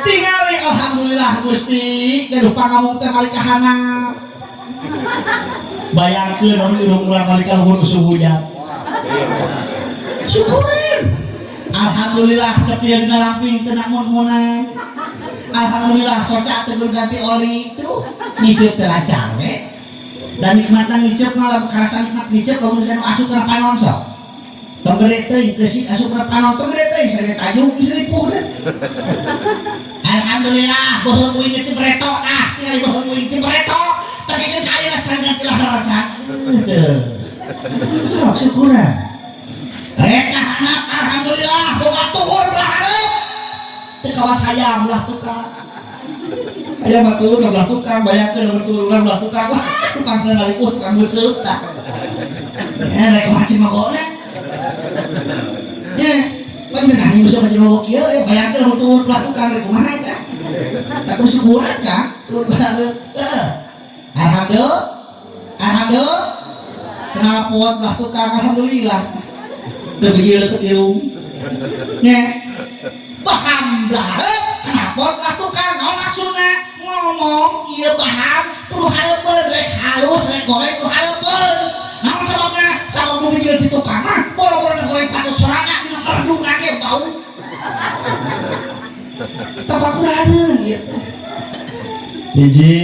tingali alhamdulillah Gusti gaduh pangamung teh kali kahanap bayangkeun lamun irung urang kali kaluhur usum hujan syukurin alhamdulillah cepieun ngalamping teu namun-munan alhamdulillah soca teu ganti oli itu ngiceup teh lancar we dan nikmatna ngiceup malah karasa nikmat ngiceup kalau misalnya asup ka panon sok tong gede teuing keusik asup ka panon tong gede teuing sare tajung isripuh deh alhamdulillah beuheung uing teh bretok tinggal beuheung uing teh bretok tapi kan kaya can ganti lahar can sok syukuran rek anak alhamdulillah boga tuhur belah hareup teu kawas hayam belah tukang aya batur belah tukang bayangkeun batur urang belah tukang wah tukang teu ngaliput tukang beuseup tah rek macin mogona nya pan teh nani bisa macin mogok kieu bayangkeun batur belah tukang rek kumaha eta tak kudu syukuran ka tur belah alhamdulillah alhamdulillah kenapa puat belah tukang alhamdulillah teu bijil deukeut irung nya paham belah kenapa belah tukang naon maksudna ngomong ieu paham kudu haleupeun rek halus rek goreng kudu haleupeun naon sababna sabab nu bijil di tukang mah boro-boro goreng patut sorangan dina merdu nake bau tapakuraneun ieu hiji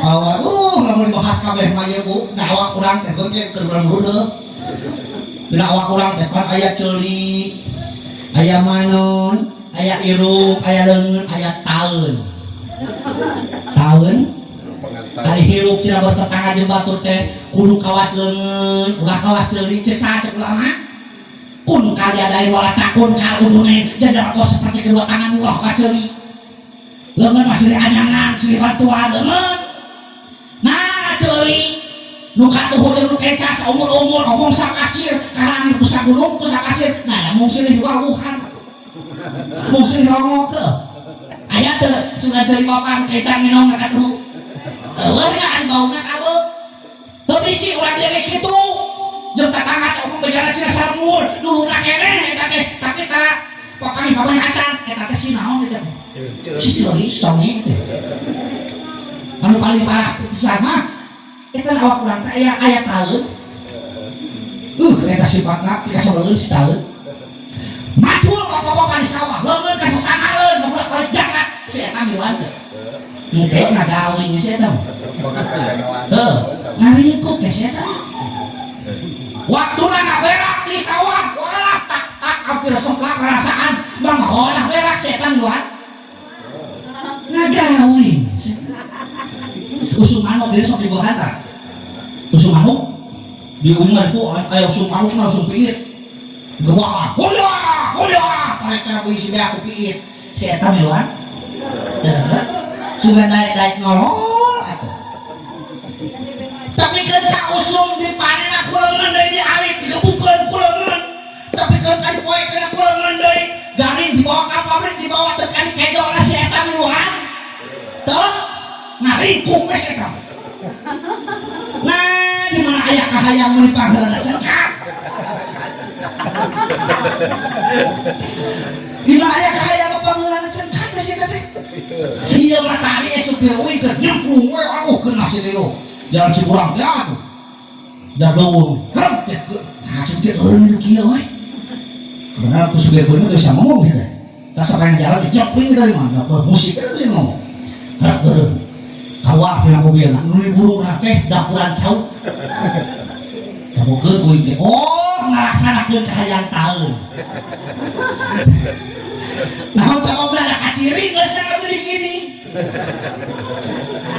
awak lamun dibahas kabeh mah ieu Bu da awak urang teh keur urang budeuh dina awak urang teh pan aya ceuli aya manon aya irung aya leungeun aya taeun dari hirup cina bertetangga jeung batur teh kudu kawas leungeun ulah kawas ceuli cek saha cek ulama kun kaliadain wala takun kal udune jajar kos seperti kedua tangan ulah ka ceuli leungeun mah silih anyangan silih bantuan leungeun nah ceuli luka tuh yang lu keca seumur-umur ngomong sa kasir karena ini kusa gunung kusa kasir nah mungkin juga wuhan mungkin ngomong ke ayat tuh juga jadi bapak keca minum kata tuh warga ada baunya kamu tapi sih orang dia kayak gitu jeng tetangga ngomong berjalan cina sarmur dulu nak kene tapi kalau pokoknya bapak yang acan kita sih naon gitu si curi songi gitu anu paling parah sama kita awak kurang ayat tahun kita sifatnya kita selalu si tahun macul bapak-bapak di sawah lemen kasih sangaran bapak paling jangan saya tambuhan mungkin nggak gawingnya saya tahu ngaringkuk ya saya tahu waktu nggak berak di sawah walah tak hampir semplak perasaan bang walah berak saya tambuhan nggak gawing usung manuk dia sok dibawa hantar usung manuk di umar itu ayo usung manuk langsung piit gewah hoya mereka berisi dia aku piit si eta meluan sudah naik nolol tapi kan tak usung dipanen aku lengan dari alit dikebukan kulengan tapi kan kali poe kena kulengan dari garing dibawa ke pabrik dibawa tekali kayak orang si eta meluan tuh ngaringkuk wes eta. Nah, di mana aya kahayang meuli pangheulana cengkat? Di mana aya kahayang pangheulana cengkat teh si teh? Ieu mah tadi supir euy keur nyemplung we kena si Leo. Jalan Cikurang teh atuh. Da beuung, herep teh ke. Nah, supir eureun kieu we. Karena aku supir eureun teh bisa ngomong teh. Tak sampai jalan nyemplung dari mana? Musik teh bisa ngomong. Herep eureun. Kawah yang mobil nuli burung teh dapuran cau kamu ke kuing teh oh ngalaksanakeun kahayang taun naon sama belanda kaciri geus na beli gini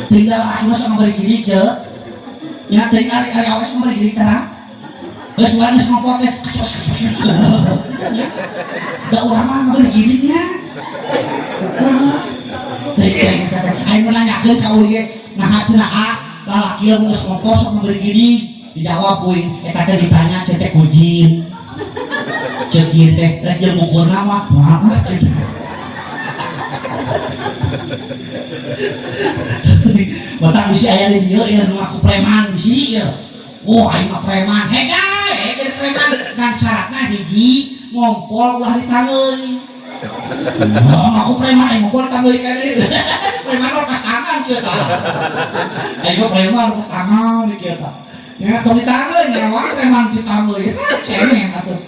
tinggal laki mah sama beli gini ce nya teuing ari awees beli gini tah geus wae geus ngopot teh da urang mah beli gini nya ayo nanyakeun ka euy ge naha cenah lalaki yang geus ngongkos sok memberi gini dijawab kuing eta teh ditanya cetek kujin ceuk ieu teh rek jeung ukurna mah moal batang bisi aya di dieu ieu nu aku preman bisi ieu oh aing mah preman hege preman ngan syaratna hiji ngompol ulah ditangeuy aku preman yang mau tambah ikan ini preman orang pasangan kita ayo preman pasangan nih kita ya kalau ditambah nyawa preman ditambah ya cemen atau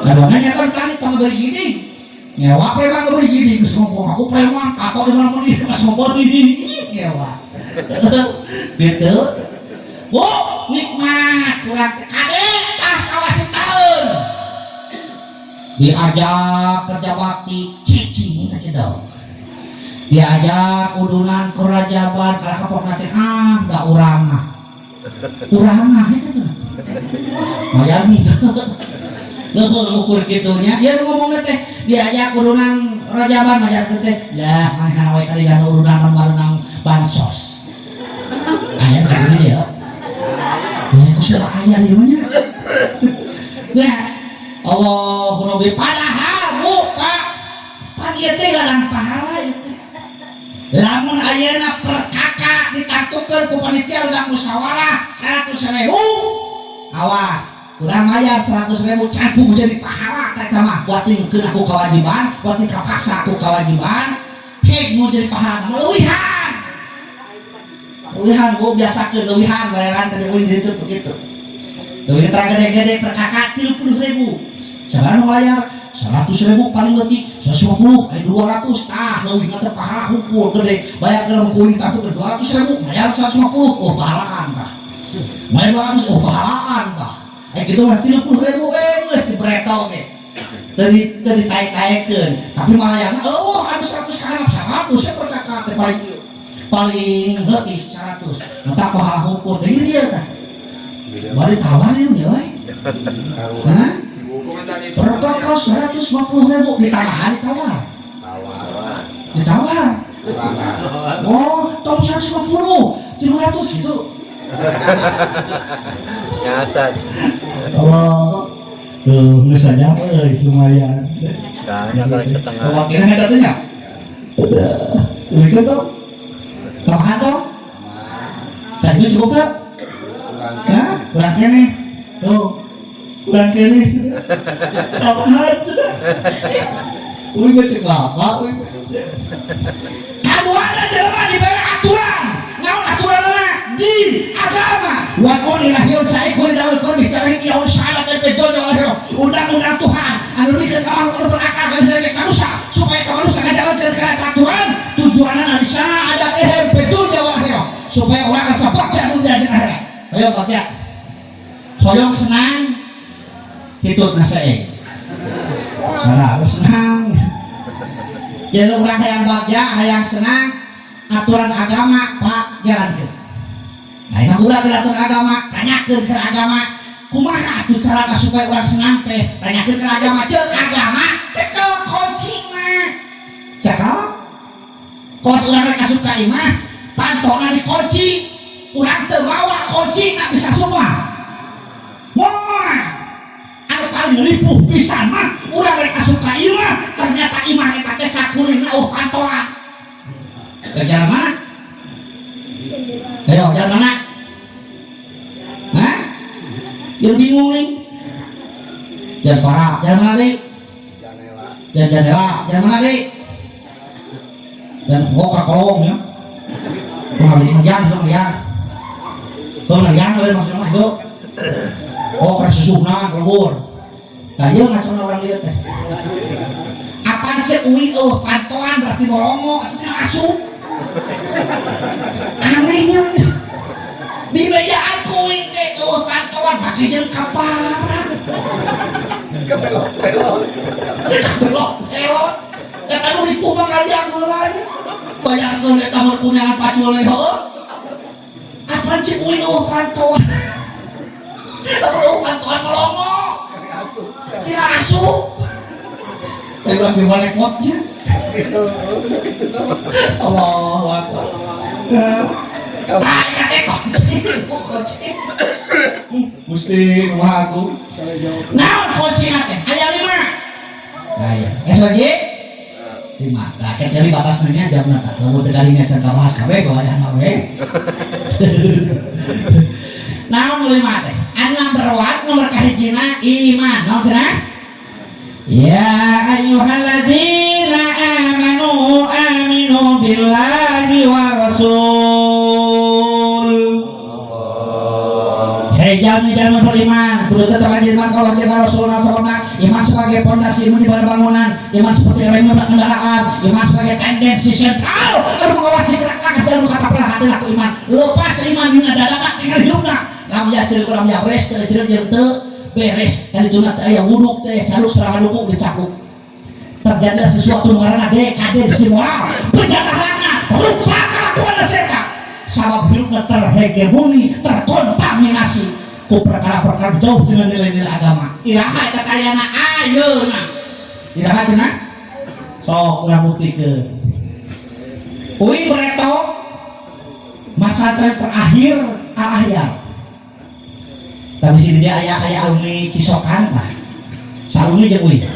kadang-kadang nyata tadi tambah begini nyawa preman tambah begini terus ngomong aku preman atau di mana dia pas ngomong ini nyawa gitu oh nikmat kurang kadek tah kawasan tahun diajak kerja bakti cici ini cedok diajak udunan kerajaban kalau kapok nanti da urang mah itu tuh mayami lu ukur gitunya ya lu ngomong teh diajak udunan kerajaban ajar teh ya mana wae kali kan udunan baru nang bansos aya begini dia ya kusah aya di mana ya Allah Rabbi padahal bu pak ieu teh gadang pahala ieu teh lamun ayeuna per kakak ditantukeun ku panitia udah musyawarah 100.000 awas urang mayar 100.000 campur jadi pahala teh mah buat tingkeun aku kewajiban buat kapaksa aku kewajiban hek nu jadi pahala leuwihan bu biasakeun leuwihan bayaran teh leuwih ditu kitu leuwih terang gede-gede per kakak 30.000 sekarang layar 100.000 paling lebih 150 200 leuwih mah teh pahala hukum gede bayar ke kuing tantu ke 200.000 bayar 150 oh pahalaan tah bayar 200 oh pahalaan tah gitu mah 30.000 geus dibreto ge teu ditaek-taekeun tapi malayana harus 100 karena 100 ya per kakak teh paling leuwih 100 entah pahala hukum teh dia tah bari tawarin ya we nah perkos 150.000 ditawar oh tahun 150 300 gitu Nyata. Oh, tuh misalnya lumayan. Kayaknya kali setengah. Wakilnya ada tuh ya? Itu tuh, tambahan tuh. Saya itu cukup tuh. Hah? Kurang kene. Tuh, kurang kene. Tambahan tuh. Uy baca kelapa, uy. Kaduana jelema diberi aturan. Naon aturanna? Di agama. Wa qul ilahi sa'iqul daul qurbi ta'ala yaul syahadat al-bidul ya undang-undang Tuhan anu dikeun ka makhluk berakal ka manusia supaya ka manusia ngajalankeun ka Tuhan tujuanna ari syahadat al-bidul ya supaya orang asa bakti anu di akhirat. Ayo bakti. Hoyong senang hitut nasae. Salah senang. Jadi orang hayang bagja, hayang senang aturan agama Pak jalankeun. Nah, itu ulah aturan agama, tanyakeun ke agama, kumaha atuh cara supaya orang senang teh? Tanyakeun ke agama, ceuk agama cekel kunci mah. Cekel. Kos urang rek asup ka imah, pantona dikunci, urang teu bawa kunci na bisa semua. Moal. Anu paling ripuh pisan mah urang rek asup ka imah, ternyata imah eta teh sakuringna pantoan. Jalan mana? Ayo, jalan mana? Hah? Yang bingung nih. Jalan parah, jalan mana nih? Jalan jendela, jalan mana nih? Dan kolong ya. Pengajian, ada masalah itu. Kesusunan, kelebur. Nah, iya ngacau orang lihat teh. Apaan cek uwi pantoan berarti bolongo atau tidak asup. Anehnya dibayaan kuing teh pantoan pakai jeung kaparan. Kepelot. Eta nu ripuh mangaliang mulanya. Bayangkeun eta mah kuningan pacul we heuh. Apaan cek uwi pantoan. Lalu pantoan melongo. Dia asup. Itu ambil balik potnya. Allahu Akbar. Tanya deh kunci. Mesti rumah aku. Naon kunci teh? Aya 5. Aya. Lagi 5. Lah dari batasnya jamna tah. Lamun teu kalinya can kabahas kabeh bahayana we. Naon 5 teh? Anu nomor kahijina iman. Naon cenah? Ya ayyuhalladzina aminu billahi wa rasul. Hei jami-jami beriman, kudu tetap iman kalau jaga Rasulullah SAW. Iman sebagai pondasi iman di bangunan, iman seperti rem kendaraan, iman sebagai tendensi sentral anu mengawasi gerak-gerak jalur kata perhati laku iman. Lepas iman dina dadakan tinggal hidupna. Lam ya ceuk lam ya beres teu ceuk jeung teu beres kali itu nanti ayah wuduk teh caluk serangan dukung dicakuk terjadi sesuatu ngaranna dekadensi moral penjatahanna rusak kelakuan seta sabab hidupna terhegemoni terkontaminasi ku perkara-perkara jauh dengan nilai-nilai agama. Iraha eta kayana ayeuna iraha cenah sok urang buktikeun uing bereto masa terakhir al-ahyar. Tapi sini dia ayah alumni Cisokan lah, saluni jeung uing.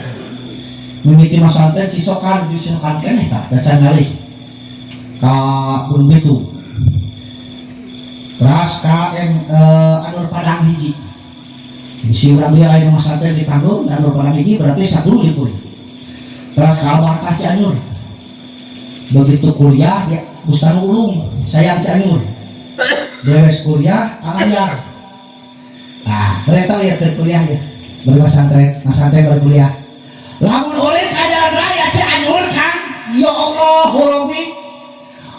Mimiti masalah teh Cisokan di Cisokan keneh tah, dacan ngalih ka Gunung Bitung. Teras ka Anur Padang hiji. Si urang dia aya masalah teh di Tanggung, Anur Padang hiji berarti 1 likur. Teras ka Barkah Cianjur. Begitu kuliah dia Bustanu Ulung, sayang Cianjur. Beres kuliah alayar. Nah, mereka ya kuliah ya, berpesantren, pesantren berkuliah. Lamun ulin ka jalan raya Cianjur kan, ya Allah, Robi,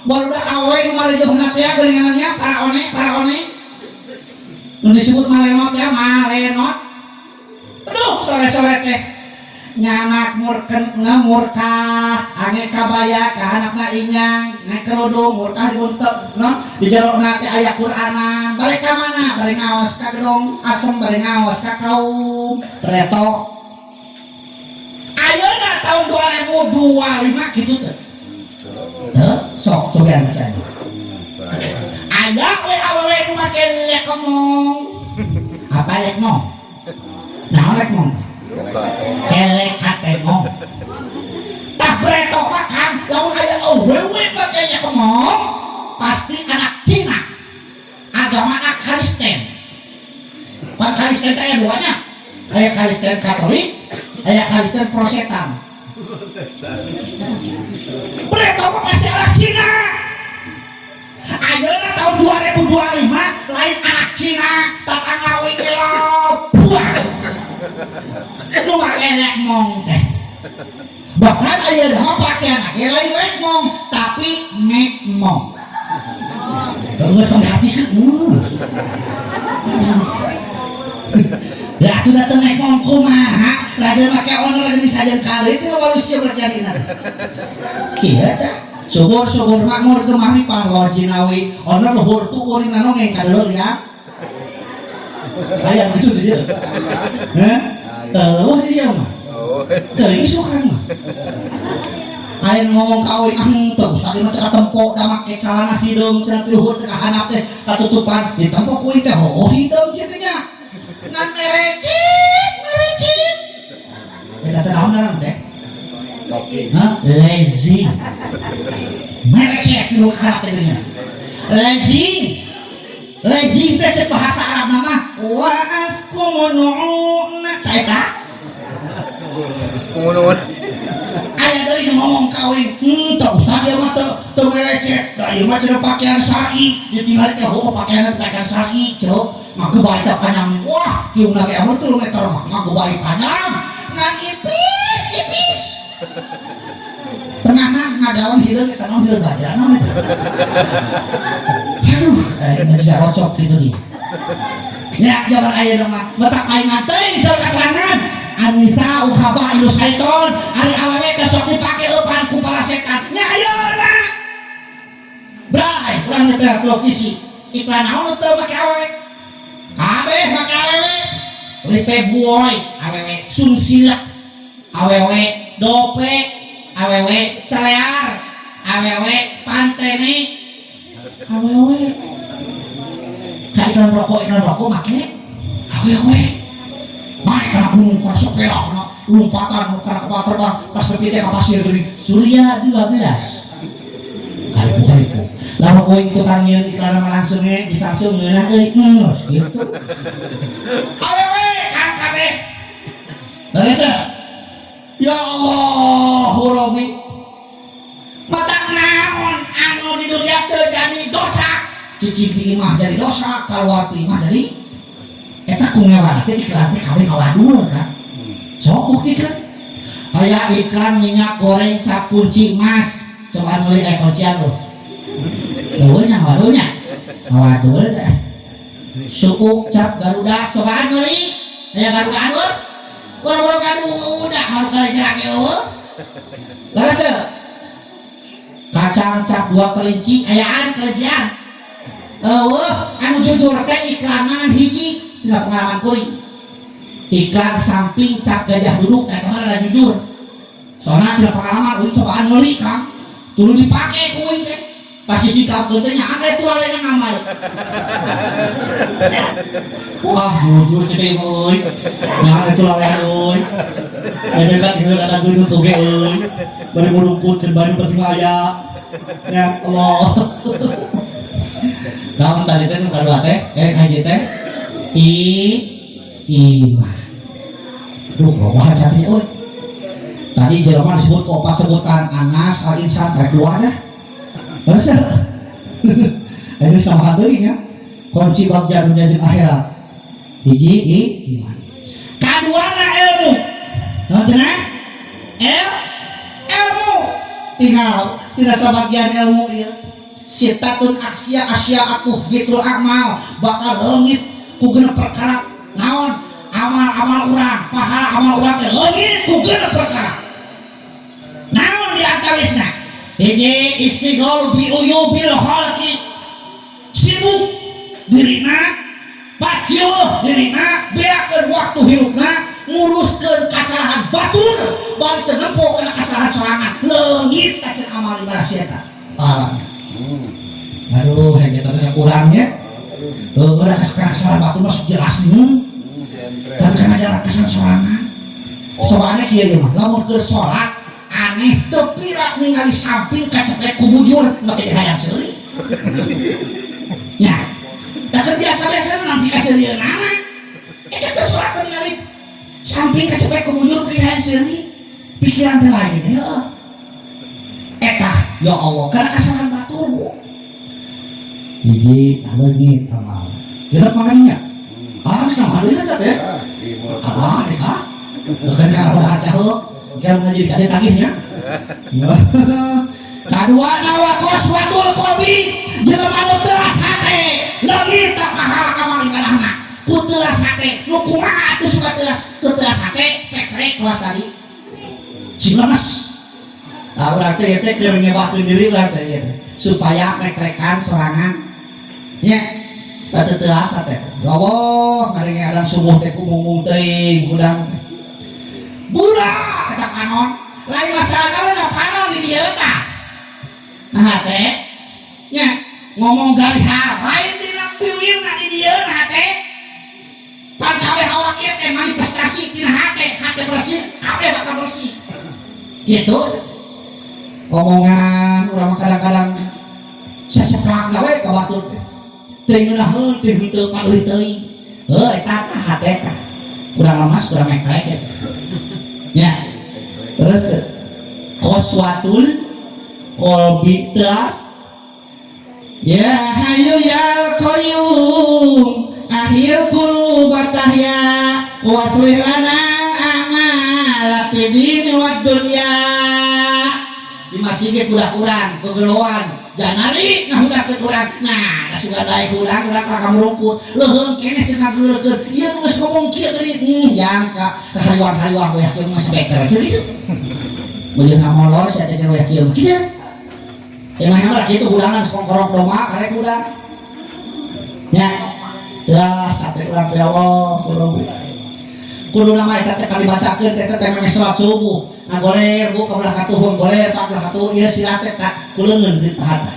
baru dah awal nu mari jeung teh geuningannya para one, nu disebut malenot ya, malenot. Aduh, sore-sore teh nyanak murka, ange kabaya ka anakna inyang, nge kerudung murka dibuntek, no? Di jerona teh aya Qur'anan. Balik ka mana? Balik ngaos ka gedong asem, balik ngaos ka kaum reto. Ayeuna tahun 2025 kitu teh. Teu sok cobean baca. Aya we awewe nu make lek ngomong. Apa lek ngomong? Nah lek ngomong. Kelek hate ngomong. Tak beretok makan, lamun aya awewe make lek ngomong, pasti anak Cina. Agama anak Kristen. Pak Kristen teh aya duanya. Aya Kristen Katolik, aya Kristen Protestan. Beretok pasti anak Cina. Ayeuna tahun 2025 lain anak Cina tatang ngawi kilo buah nu elek mong teh bahkan ayeuna mah pakaian ge lain elek mong tapi mek mong geus hati ya atuh datang mek mong kumaha lain make honor lagi sajeun kali itu manusia berjadina kieu teh subur makmur kemami parlo jinawi honor luhur tu uring nanongeng kadeur ya sayang itu dia wah dia mah dari isukan mah ayo ngomong kawi tuh saat ini teka tempo dah make celana hidung cenah luhur teka handap teh katutupan di tempo kuing teh hidung cenanya ngan merecit eta teh naon ngaran teh lazy merek cek dulu karakternya lazy teh cek bahasa Arab nama wa askumun taeta kumunun aya deui ngomong kawin teu usah dia mah teu merek cek da ieu mah cenah pakaian syar'i ditinggal teh pakaian syar'i ceuk ngageubay teh panjang wah kieu lagi amur 3 meter mah ngageubay panjang ngan ipis tengah ngadawan hideung eta naon hideung baja naon eta aduh ini tidak rocok gitu nih ya jaman ayeuna mah metak paingan teuing saur keterangan anisa ukhaba ilu syaiton ari awewe teh sok dipake eupan ku para setan nya ayeuna bray urang teh televisi iklan naon teu make awewe kabeh make awewe lipe buoy awewe sumsila awewe dope awewe celear awewe pantene awewe ka iklan rokok make awewe main kana gunung kana sepeda kana lompatan kana kapal terbang pas nepi teh ka pasir geuning Surya 12 kali pucariku lamun euing tukang nyieun iklan mah langsung di Samsung ngeunah euy geus kitu awewe kan kabeh beres ya Allah Rabbi matak naon anu di dunia teu jadi dosa cicing di imah jadi dosa kaluar ti imah jadi eta kungewana teh iklan teh kabeh ngawadul kan sok buktikan aya iklan minyak goreng cap kunci emas coba meuli kuncian lu eueuh nya ngawadulnya ngawadul teh suku cap Garuda cobaan meuli aya Garuda anur boro-boro Garuda harus kali jerak eueuh beres kacang cap 2 kelinci ayaan kelincian anu jujur teh iklan mangan hiji tidak pengalaman kuring iklan samping cap gajah duduk teh kemana ada jujur soalnya tidak pengalaman cobaan meuli kang tulu dipake kuing teh pas disikap teh nya angge tualena ngamal wah jujur ceking euy nya itu lalean euy aya dekat ngeur ada gunung oge euy bari murumput keur Bandung pergi aya ya Allah naon tadi teh nu kadua teh hiji teh imah duh loba hajatnya euy tadi jelema disebut opat sebutan Anas Al-Insan rek dua dah beres ini sama deui nya kunci bab dunia jeung akhirat hiji iman kaduana ilmu naon cenah ilmu tinggal tidak sebagian ilmu ieu sitatun asya atuh fitul amal bakal leungit ku genep perkara naon amal urang pahala amal urang teh leungit ku genep perkara naon di antawisna hiji istighol bi uyubil khalqi sibuk dirina pacieuh dirina beakeun waktu hirupna nguruskeun kasalahan batur balik teu nempo kana kasalahan sorangan leungit ka amal ibadah sia eta pahala aduh yang kita teh kurangnya udah kesalahan batu masuk jelas nih tapi kan aja kesalahan sorangan cobaannya kia ya mah lamun ke sholat aneh tepirak ningali samping kaceplek kubujur makin hayam seri ya dah biasa-biasa nanti kasih dia nana itu ke sholat ningali samping kaceplek kubujur makin hayam seri pikiran teh lain ya eta ya Allah karena kesalahan batu hiji leungit amal geus makannya sama dia aja deh apa deh kak bukan kalau baca ho kalau ngaji ada tagihnya kadua nawa qaswatul qalbi jelema nu teulas hate leungit tak pahala amal ibadahna ku teulas hate nu kumaha atuh suka teulas hate pek-pek was tadi si lemes urang teh teh keur ngebahkeun diri urang teh supaya pek-pekan sorangan nya teu asa teh ya Allah maringi adang subuh teh kumung teuing udang burak eta panon lain masalah lah panon di dieu tah nah teh nya ngomong galihar lain dina piwirna di dieu nah teh pan kabeh awak ieu teh manifestasi tina hate bersih kabeh bakal bersih gitu omongan urang kadang-kadang saceplak gawe ka batur teh teh ngeunaheun teh henteu padeui teuing eta mah hate teh kurang lemas kurang mekrek ya terus qaswatul qalbi tas ya hayyu ya qayyum akhir qulubatah ya waslih lana amal fid dini wad dunya di masjid ge kurang kegeloan janari ngahudakeun urang nah suka daek urang ka merungkut leuheung keneh teu ngageurkeun ieu geus ngomong kieu tadi yang ka hariwang-hariwang we kieu mah speaker kitu beulieun molor sia teh we kieu kieu emang mah kitu udangan songkorong doma karek udang nya ya sate urang teh Allah kudu nama eta teh kalibacakeun teh teh meh salat subuh ngagoler bu kabelah katuhun goler pak belah katuh ieu silate tak kuleungeun di tahata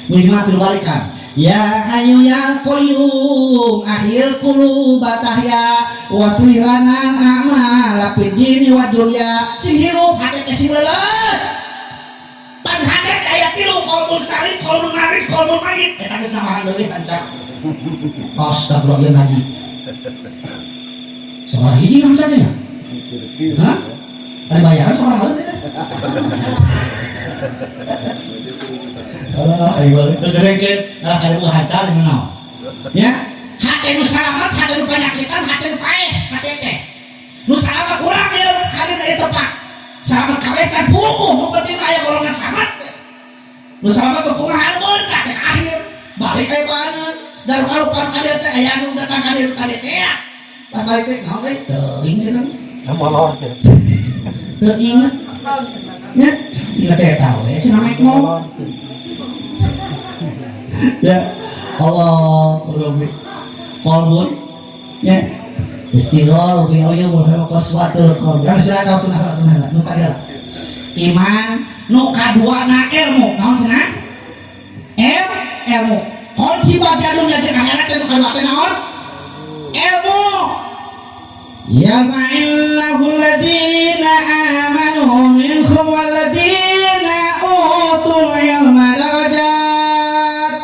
minimal tilu balikan ya hayyu ya qayyum akhir qulubatah ya waslih lana amal fid dini wad dunya sing hirup hate teh sing leuleus pan hate aya tilu qalbun salim qalbun marid qalbun mayit eta geus namahan deui hancak astagfirullah ieu ngaji sama hiji mah tadi ya hah ada bayaran sama hal teh ayo kegerengkeun ada buah hacal menau ya hate nu salamet hate nu panyakitan hate nu paeh hate teh nu salamet urang ieu hate ieu tepat salamet kabeh can buku nu penting aya golongan salamet nu salamet teh kumaha nu teh akhir balik aya baeun daru-daru kadieu teh aya nu datang kadieu teh ya pas balik teh naon teh teuing cenah molor teh teu inget nya inget teh tahu ya cenah maek mau ya Allah Rabbi qalbun ya istighfar bi ayu wa qaswatul qalbi yang sila tahu tunah nu tadi iman nu kaduana ilmu naon cenah ilmu kunci bahagia dunia jeung akhirat teh nu kadua teh naon ilmu ya fa'illahu alladhina amanu minkum walladhina utul ilma darajat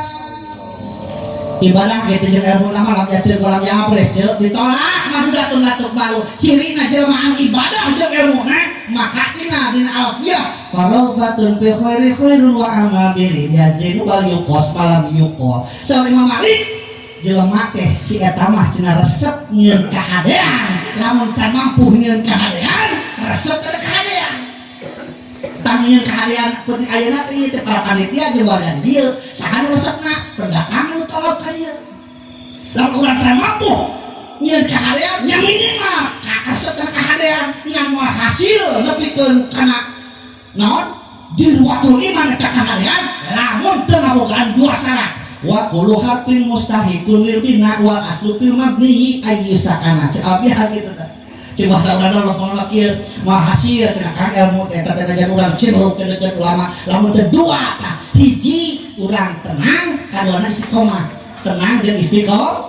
ibadah kitu jeung ilmu nama lam yacir golam yapres ceuk ditolak mah datung-datung baru cirina jelema anu ibadah jeung ilmuna maka tinggal dina alfiyah farafatun fi khairi khairun wa amal bi yazinu wal yuqas malam yuqal sauri Imam Malik jelema teh si eta mah cenah resep nyieun kahadean lamun can mampu nyieun kahadean resep teh kahadean tang nyieun kahadean penting ayeuna teh teh para panitia jeung badan dieu saha nu resepna perdagangan nu tolop ka dieu lamun urang can mampu nyieun kahadean yang minimal resep teh kahadean ngan moal hasil nepikeun kana naon dirwatul iman eta kahadean lamun teu ngabogaan dua syarat wa kullu haqqin mustahiqun lil bina wal aslu fil mabni ayyusakana cek abi gitu tah cek bahasa urang lompong kieu moal hasil cenah kan ilmu teh teh jadi urang cinluk teh ulama lamun teh dua tah hiji urang tenang kaduana istiqomah tenang jeung istiqomah.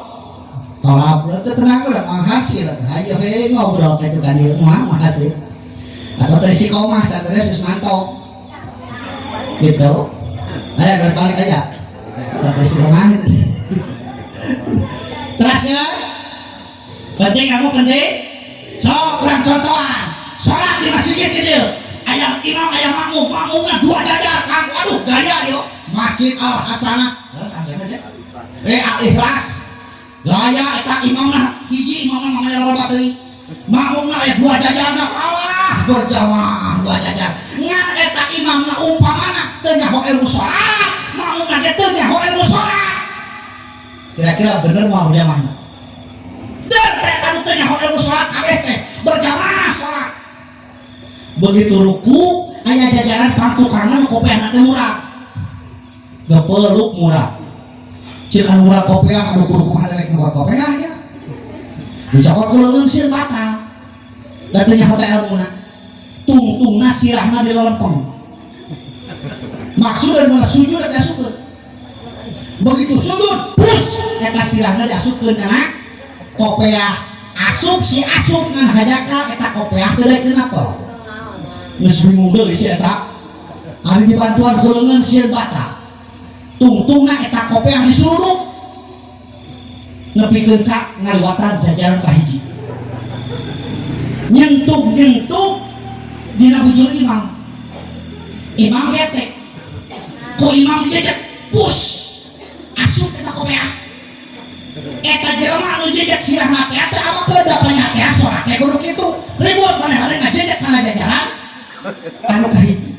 Tolak berarti tenang udah menghasil. Ayo he ngobrol kayak juga dia menghasil. Atau istiqomah dan terus mantau. Gitu. Ayo berbalik aja. Atau istiqomah gitu. Terus ya. Penting kamu penting. So kurang contohan. Sholat di masjid gitu. Ayam imam ayam makmumnya 2 jajar kan. Waduh gaya yuk. Masjid Al Hasanah. Terus hasilnya aja. Al-Ikhlas. Gaya eta imamna hiji imamna mamanya loba teuing. Makmumna aya 2 jajarna Allah berjamaah 2 jajar. Ngan eta imamna umpamana teu nyaho ilmu salat, makmumna ge teu nyaho ilmu salat. Kira-kira bener moal berjamaahna? Teu teh anu teu nyaho ilmu salat kabeh teh berjamaah salat. Begitu ruku aya jajaran pantukanna nu kopehna teh murah. Gepeluk murah. Cik anu murah kopiah anu kudu kumaha lerek nu kopiah ya. Dicokot kuleun sieun batal. Da teu nyaho teh ilmuna. Tungtungna sirahna dilelempeng. Maksudna mun sujud teh asupkeun. Begitu sujud, pus eta sirahna diasupkeun kana kopiah. Asup si asup ngan hajaka eta kopiah teu leuk kenapa? Geus bingung deui si eta. Ari dibantuan kuleun sieun batal. Tungtungna eta kopiah disuruk nepikeun ka ngaliwatan jajaran kahiji nyentuh dina bujur imam getek ku imam dijejek pus asup eta kopiah eta jelema anu jejek sirahna teh teh apa keudapanya teh salat teh kudu kitu ribut maneh ngajejek kana jajaran anu kahiji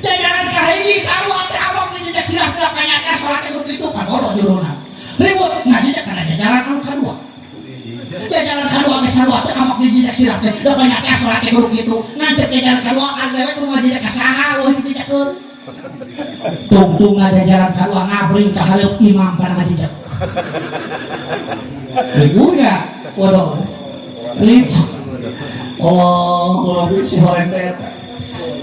jajaran kahiji sarua teh abang dijejek sirah teh apanya teh salat teh kudu kitu padoro judulna ribut ngajejek kana jajaran anu kadua jajaran kadua ge sarua teh abang dijejek sirah teh da banyak teh salat teh kudu kitu ngancet jajaran kadua kan dewe kudu ngajejek ka saha eueuh dijejekkeun tungtung jajaran kadua ngabring ka haleup imam kana ngajejek ribunya waduh ribu oh murabi si horempet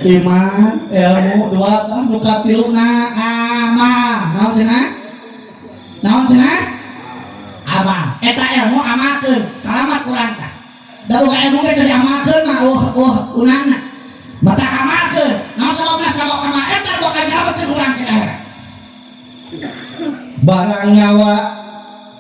iman ilmu 2 tah nu katiluna amal naon cenah amal eta ilmu amalkeun salamat urang tah da boga ilmu ge teu diamalkeun mah unana batak amalkeun naon sababna sabab amal eta boga jabatkeun urang ke akhirat barang nyawa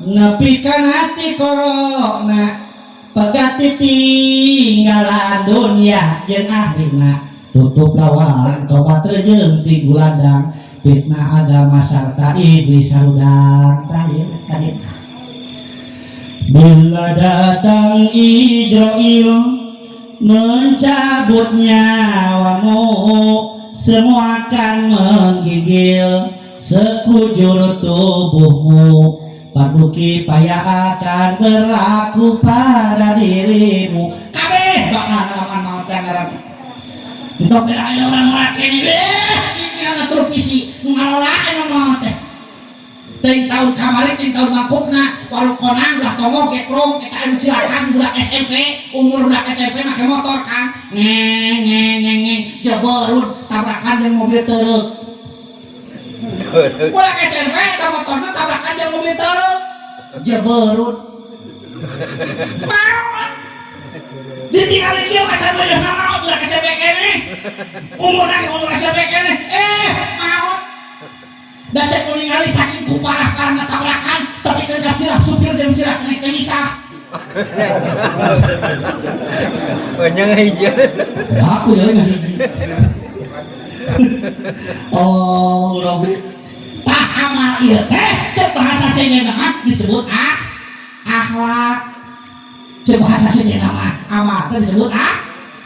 nepi kana hati korona pegati tinggalan dunia jeung akhirna tutup lawan tobat rejeung ti gulandang fitnah agama sarta iblis sarudang tadi bila datang Ijrail mencabut nyawamu semua akan menggigil sekujur tubuhmu paduki payah akan berlaku pada dirimu kabeh bakal ngalaman maut tangaran untuk belain orang-orang kini si kira tur pisi ngalolakeun anu maut teh teuing tahun kamari teuing tahun mangkukna waru konang udah tomong gekrong eta anu silakan budak SMP umur budak SMP make motor kan ngeng jeberut tabrakan jeung mobil truk budak SMP eta motorna tabrakan jeung mobil truk jeberut ditinggalin kieu macan beuneuh maot budak SMP kene umur SMP kene maot da cek ningali saking kuparah karena tabrakan tapi keun kasirah supir jeung sirah kena teh misah banyak hiji aku deui mah hiji oh Rabbi tah amal ieu teh cek bahasa sejenna mah disebut akhlak cek bahasa sejenna mah amal teh disebut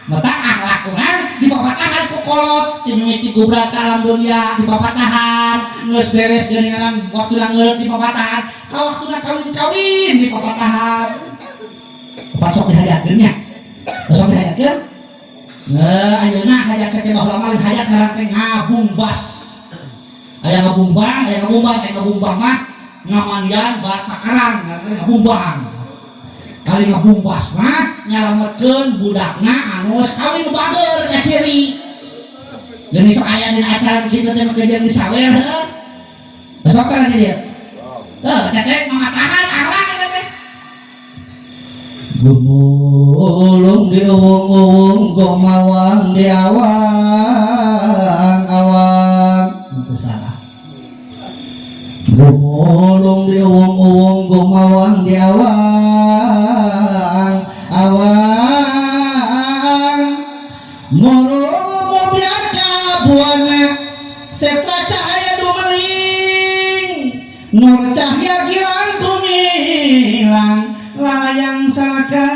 mata akhlak urang dipapatahan ku kolot dimimiti gubrak alam dunia dipapatahan geus beres geuningan waktuna ngeureut dipapatahan ka waktuna kawin dipapatahan pasok dihayakeun nya pasok dihayakeun ayeuna hayat sakedah lama lain hayat ngaran teh ngabumbas aya ngabumbang mah ngamandian bar pakaran ngabumbang kali ngabumbas mah nyalametkeun budakna anu geus kawin nu bager ka ciri jeung sok aya dina acara kitu teh nu kejeng disawer heuh besok teh dia Cek mamatahan akhlak eta teh. Gumulung di uwung-uwung gomawang di awang-awang. Itu salah. Gumulung di uwung-uwung gomawang di awang-awang. Murung biar kabuana setra cahaya dumeling. Nur cahaya gilang gumilang layang saka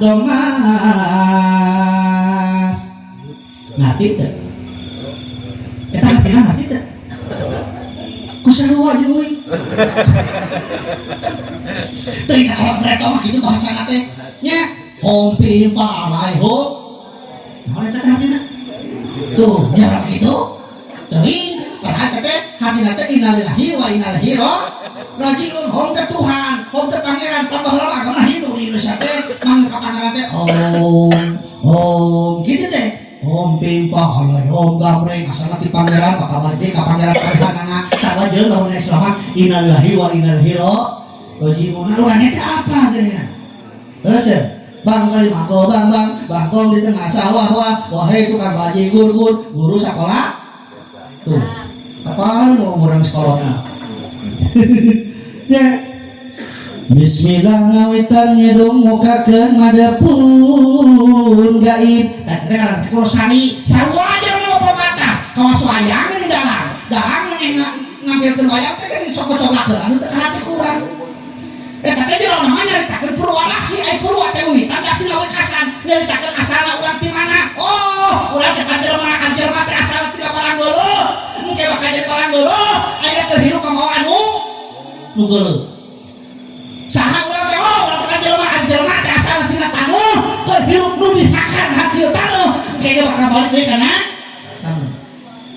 domas ngerti teh eta ngerti teh ku sarua jeung euy teh kalau mereka mah kitu bahasana teh nya hompi parai ho naon eta artina tuh nya kitu teuing padahal teh hadina teh innalillahi wa inna ilaihi rajiun hong ke Tuhan, hong ke pangeran, pembahawa karena Hindu di Indonesia teh, manggil ke pangeran teh, gitu teh, om pimpa, om gamreng, asal nanti pangeran, pak kamar ke pangeran pangeran, salah jauh lahun Islam, innalillahi wa inna ilaihi rajiun. Orangnya teh apa gini? Terus deh, bang kali mangko, bang di tengah sawah, wahai tukang baji guru sekolah, tuh, apa mau orang sekolahnya? Ya. Bismillah ngawitan ngedung mukakeun madepun gaib. Teh ngaran kulo sari, sarua aja nu pepatah. Kawas wayang di dalang ngambilkeun wayang teh geus sok cocoklakeun anu teu hati kurang. Eta teh jero namanya nyaritakeun purwalaksi ai purwa teh wiwitan da silawe kasan nyaritakeun asalna urang ti mana. Oh, urang teh panjelema anjelma teh asal ti Paranggeuluh. Engke bakal jadi Paranggeuluh aya teu hirup ka mau anu nu geuleuh. Saha urang teh urang teh jelema teh asal tina tangguh keur hirup nu dihakan hasil tangguh engke dia bakal balik deui kana tangguh.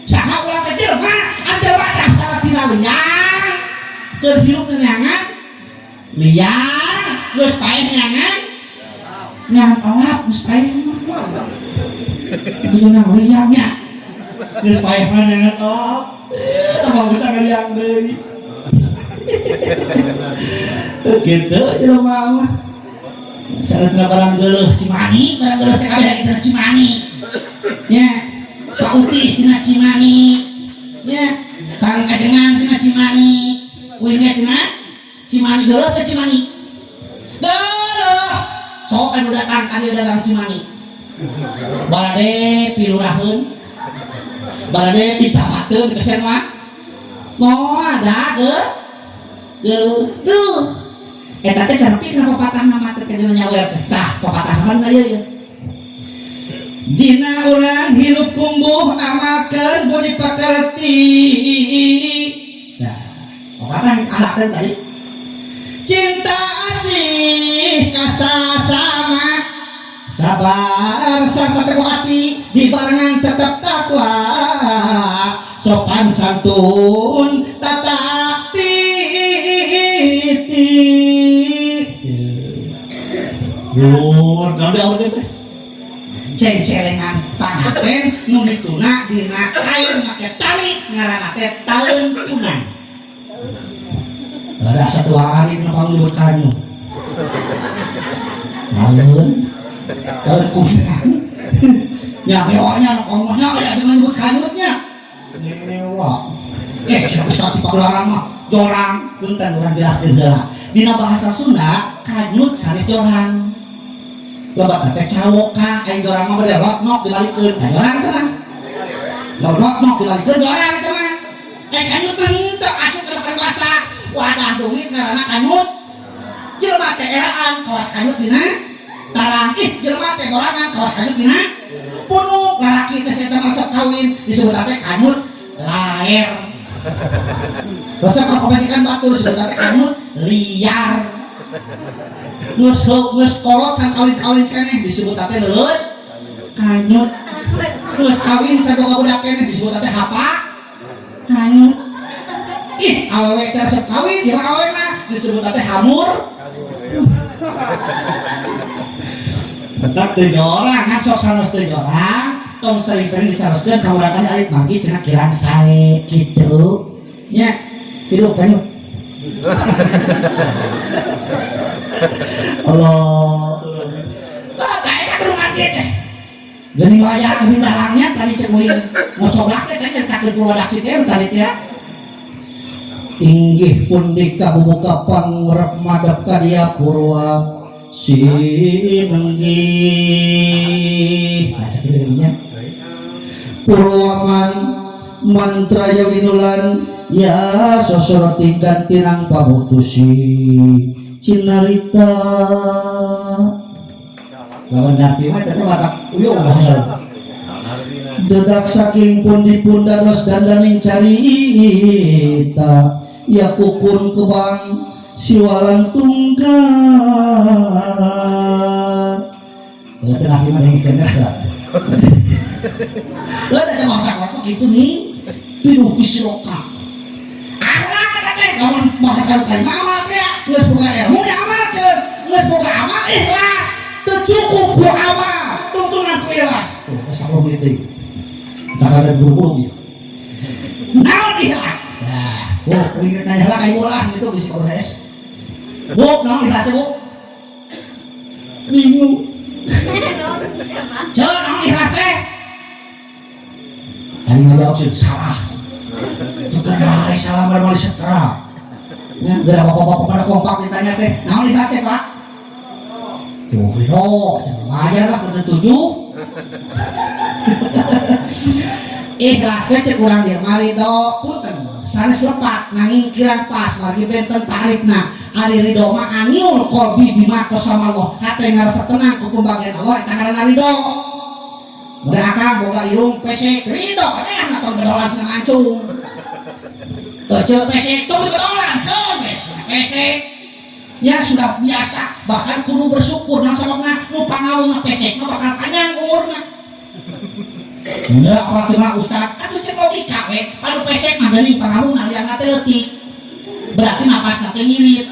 Saha urang teh jelema teh asal tina liang keur hirup nyangan liang geus paeh nyangan alap geus paeh mah. Ieu nang liangnya geus paeh mah nyangan alap. Apa bisa ngaliang deui. Gitu jelema mah saratna barang geuleuh Cimani, barang geuleuh teh kabeh kita Cimani nya Pak Utis tina Cimani nya Kang Kajengan tina Cimani Wingnya tina Cimani geuleuh teh Cimani geuleuh sok anu datang ka dieu dagang Cimani barade piluraheun barade dicamateun kesen mah moal ada tuh eta teh carpina pepatah nama teh kana nyawer teh tah pepatah mana ieu dina urang hirup kumbuh amakeun budi pakarti. Nah pepatah alakeun tadi cinta asih kasasama sabar sarta teguh hati dibarengan tetap takwa sopan santun tata Lur, naon awet teh? Ceng-celengan pangaten nu dituna dina kain make tali ngaranna teh taeun kunan. Ada satu hari nu panglihut kanyu. Taeun kunan. Nya mewahnya nu komohnya aya dengan nyebut kanyutnya. Mewah. Ustaz pagelaran mah jorang, punten urang jelaskeun heula. Dina bahasa Sunda kanyut sanes jorang. Loba teh cawoka aya jorang mah bade lotnok dibalikeun. Aya jorang eta mah. Lotnok dibalikeun jorang eta mah. Kanyut mah henteu asup ka depan bahasa. Wadah duit ngaranna kanyut. Jelema teh eraan kawas kanyut dina tarang. Jelema teh gorangan kawas kanyut dina punuk. Lalaki teh eta masuk kawin disebut teh kanyut laer. Rasa kebajikan batur disebut teh kanyut liar. Nges kolot kan kawin-kawin keneh disebut teh leus kanyut. Nges kawin can boga budak keneh disebut teh hapa kanyut. Awewe teh resep kawin ieu mah awena disebut teh hamur. Betak teu jorang kan sok sanes teu jorang tong sering-sering dicaroskeun ka urang kali alik manggi cenah kirang sae kitu nya. Hidup kan yuk. Allah. Kayaknya ke rumah dia deh. Gini wayang di dalangnya tadi cemuin mau coba teh kan takut keluar aksi teh tadi teh. Inggih pun dikabubuka pangrep madep ka dia purwa sinenggih. Nah sakieunya. Purwaman mantra ya winulan ya sosoroti gantinang pamutusi cinarita. Lawan ganti mah teh batak uyuh bahasa. Dedak saking pundi-pun dados dandaning carita ya kukun kebang siwalan tunggal. Tengah lima dari kenal lah. Lah ada masa waktu gitu nih pinuh pisiloka. Akhlak kata teh lawan bahasa tadi amat ya geus boga ilmu ya amat geus boga amal ikhlas teu cukup ku amal tuntunan ku ikhlas. Tuh salah menit. Entar ada buru-buru gitu. Naon ikhlas? Nah, ingat nanya lah kayak bola gitu bisa kores. Bu, naon ikhlas bu? Bingung. Jangan naon ikhlas teh? Tadi ngajak sih salah. Itu kan bahaya salah pada malis setra. Ya, gara bapak-bapak pada kompak ditanya teh, naon ikhlas teh pak? Tuh, jangan aja lah ke 7. Ikhlasnya cek urang dia mari do punten sanes lepat nanging kirang pas margi benten paripna ari ridho mah aniul qalbi bima qasama Allah hate ngarasa tenang ku pembagian Allah eta ngaranna ridho. Mudah akang boga irung pesek ridho kana tong bedolan seneng ancung. Teu pesek tong bedolan keun pesek. Ya sudah biasa bahkan kudu bersyukur nang sababna nu pangawung pesek mah bakal panjang umurna. Enggak apa cuma ustad atuh cek logika we anu pesek mah geuning pangawungna liang teh leutik berarti napasna teh ngirit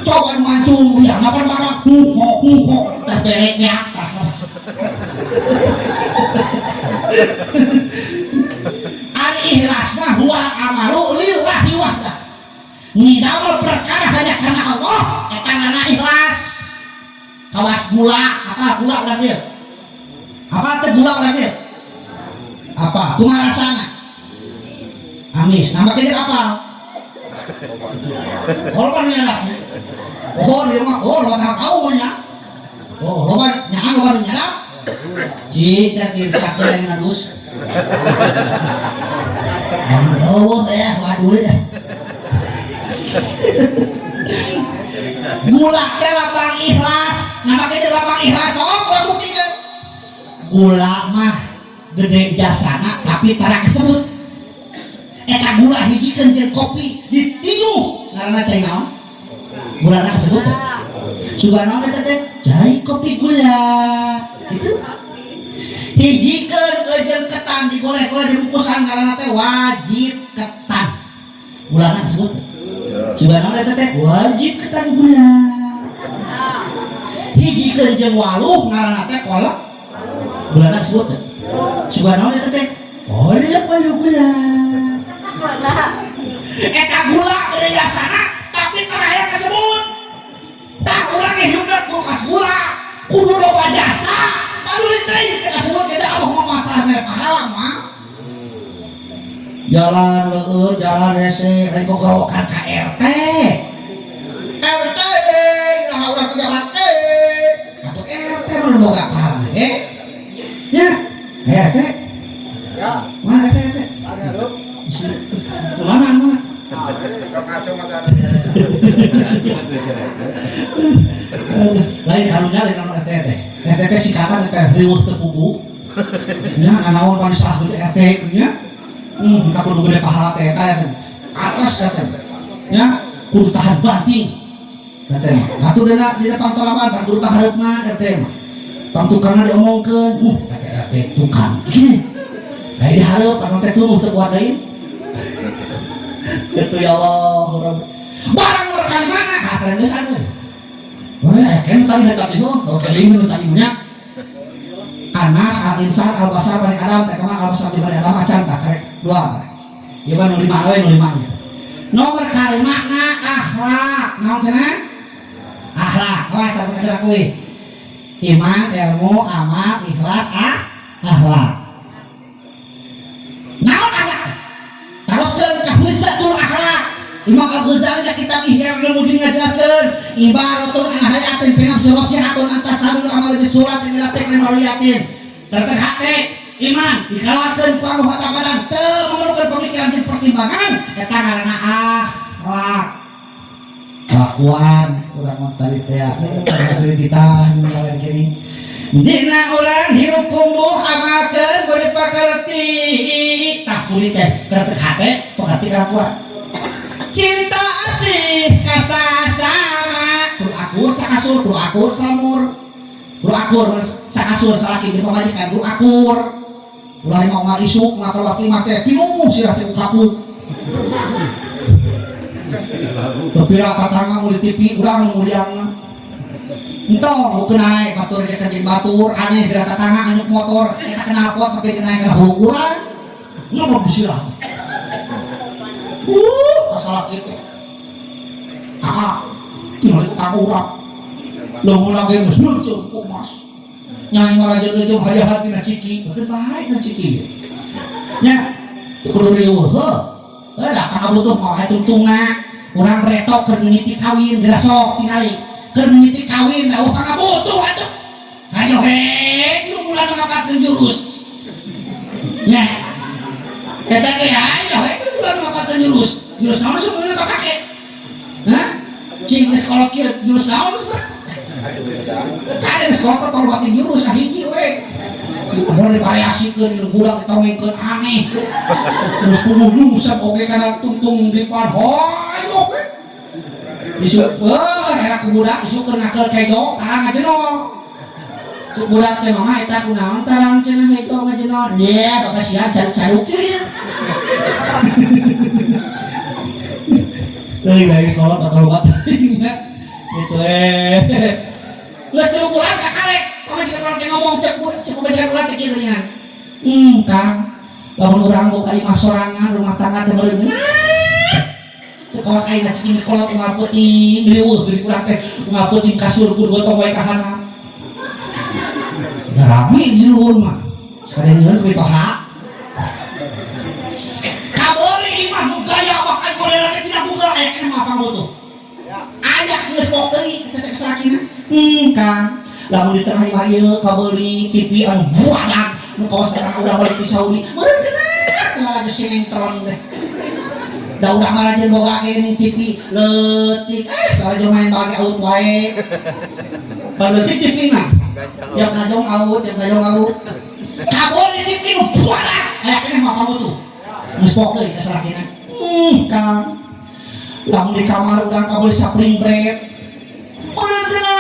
coba mancung liang apa badak huho terberek di atas ari ikhlas mah huwa amalu lillahi wahda ngidamel perkara hanya karena Allah eta ngaranna ikhlas. Kawas gula apa gula urang dieu apa teh gula urang dieu apa kumaha rasana amis nambah kene apa loba nyarap oh dia mah oh loba tahu nya oh loba nyahan loba nyarap jika dicakel yang ngadus aduh teh waduh ya gula teh lapang ikhlas nambah kene lapang ikhlas oh kurang buktikan gula mah gede jasana tapi tara kesebut eta gula hijikeun jeung kopi ditiuh ngaranna cai naon gulana kesebut sugan naon eta teh cai kopi gula gitu hijikeun jeung ketan digoleh-goleh dibungkusan ngaranna teh wajib ketan gulana kesebut sugan naon eta teh wajib ketan gula hijikeun jeung waluh ngaranna teh kolak gulana disebut ya? Sugan naon eta teh? Oleh pada gula. Eta gula gede jasana tapi tara kesebut. Tah urang hidup kulkas gula kudu loba jasa. Padu diteuing teh kasebut kita Allah mah masalah mere pahala mah. Jalan leueur, jalan rese rek gogokan ka RT. RT iraha urang pejabat teh. Atuh RT mah boga pahala ya, teh. Ya. Mana teh? Ada lu. Mana? Lain karunya lain nomor RT teh. RT teh singkatan teh riweuh teu pugu. Nya anaon pan sah teh RT nya. Ka kudu gede pahala teh eta atas teh. Ya, kudu tahan banting. Teh. Atuh dina pangtolaman pan kudu kahareupna RT mah. Pangtukangna diomongkeun, kata RT tukang. Saya diharap anu teh tunuh teu kuat deui. Kitu ya Allah. Barang nomor kali mana? Kata geus anu. Oh, kan tadi tadi itu, oke lima tadi nya. Anas, al-insan, al-basar, bani Adam, teh kama al-basar di bani Adam acan tak karek dua. Ieu mah nu 5 we nu 5 nya. Nomor kali makna akhlak. Naon cenah? Akhlak. Wah, tak bisa kuwi. Iman, ilmu, amal, ikhlas, akhlak. Naon akhlak? Teruskeun ka hisatul akhlak. Imam Al-Ghazali kitab Ihya Ulumuddin ngajelaskeun ibaratun an hayatin fi nafsi wasihatun antasadul amal bi suratin ila teknologiyatin. Terteg hate iman dikalakeun ku anu hatabaran teu memerlukeun pemikiran jeung pertimbangan eta ngaranna akhlak. Kelakuan urang mah tadi teh dari kita ngalawan kini. Dina urang hirup kumbuh amalkeun bade pakarti. Tah kulit teh terteg hate pakarti kelakuan. Cinta asih kasasama tur akur sakasur tur akur samur tur akur sakasur salaki di pamajikan tur akur ulah mau mal isuk maka laki make pinuh sirah teh kapuk kepira tatangga mu di TV urang nu muliangna entong bukeun naik batur ge ka batur aneh gerak tatangga anyuk motor eta kenal pot make naik ka urang nu sirah masalah kita tinggal aku urap lo mulai geus nutup kumas nyanyi ngarajeun hadiah hati na ciki betul baik na ciki nya kudu riweuh da pangabutuh mau aya tuntungna urang retok keur mimiti kawin geura sok tingali keur mimiti kawin da pangabutuh atuh hayo he lu mulai ngapakeun jurus nya eta ge ayo he lu mulai ngapakeun jurus naon sebenarnya kapake hah cing sekolah kieu jurus naon geus kadang sekolah teh tolong hati jurus sahiji we ada variasikeun ilmu budak ditongengkeun aneh terus kudu lungsep oge kana tungtung di padhoyo isuk era ku budak isuk keur ngakeul kejo tarang ngajeunol cuk budak teh mama eta kunaon tarang cenah kejo ngajeunol ye bapak sian caduk-caduk ceuh dari sekolah atau lugat gitu Geus tilu bulan kakarek pamajikan urang teh ngomong cek pamajikan urang teh kieu geuningan Kang lamun urang boga imah sorangan rumah tangga teh beureum teu kaos ayeuna cicing kolot unggal peuting riweuh geuning urang teh unggal peuting kasur ku gotong wae ka handap rame di luhur mah sarengeun ku toha kabeuring imah nu gaya bakal golera teh tidak buka aya keneh mah pangutuh aya geus pok deui teh sakina Kang lamun di tengah imah ieu kabeuli TV anu buadag nu kaos kana urang balik di Saudi meureun keneh ngalah sinetron teh da urang mah lajeun boga ke TV leutik barajo main bage aut wae baleutik TV na yang ngajong aut kabeuli TV nu buadag aya keneh mah pangutuh geus pok deui teh sakina Kang lamun di kamar urang kabeuli sapring bread meureun keneh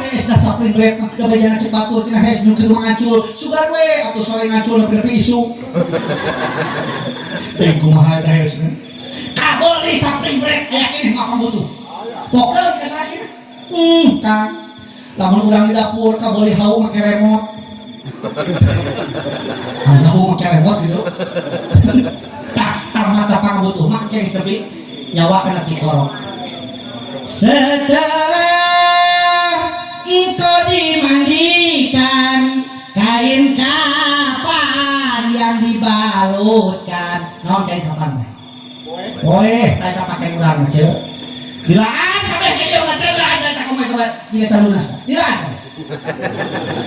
tes da sapring bread mah da bejana cek batur cenah hes nu keur ngacul sugar we atuh sore ngacul nepi isu teh kumaha teh hes kabeuli sapring bread aya keneh mah pambutuh pok deui ka sakina Kang lamun urang di dapur kabeuli hau make remote hau make remote gitu tak mata pambutuh mah geus tapi nyawa kana dikorok setelah engkau dimandikan kain kafan yang dibalutkan naon kain kafan boleh saya pakai urang ceu dilaan sampai kieu mah teh lah ada tak kumaha coba jiga talunas dilaan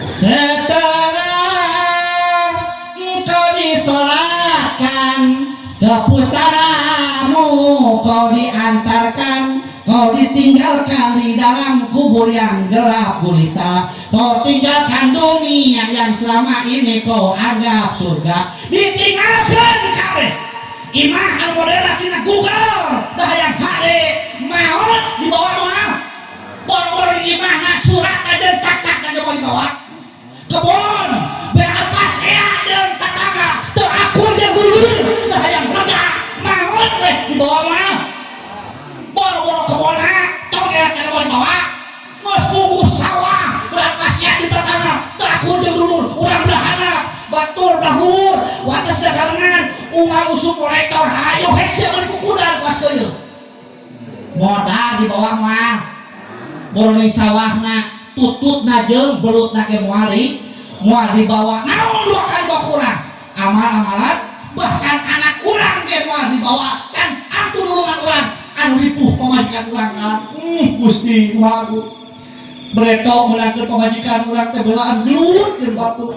setelah engkau disolatkan ke pusaramu kau diantarkan kau ditinggalkan di dalam kubur yang gelap gulita kau tinggalkan dunia yang selama ini kau anggap surga ditinggalkan kabeh imah anu modern tina Google dah yang HD maot di bawah moal boro-boro di imahna surat aja cak-cak aja mau dibawa kebon berapa sehat dan tetangga terakur yang buyur dah yang raga maot weh di bawah moal boro-boro kebona toget yang mau dibawa ngos bungkus sawah berapa sehat di tetangga terakur yang dulu urang belahana batur dahur wates dagalengan unggal usuk kolektor hayo hese beli kukudan pas teu modal di bawah mah boroni sawahna tututna jeung belutna ge moal dibawa naon 2 kali bakurang amal-amalan bahkan anak urang ge moal dibawa can atuh nulungan urang anu ripuh pamajikan urang kan Gusti kumaha bereto menangkeun pamajikan urang teh beulaan gelut jeung batu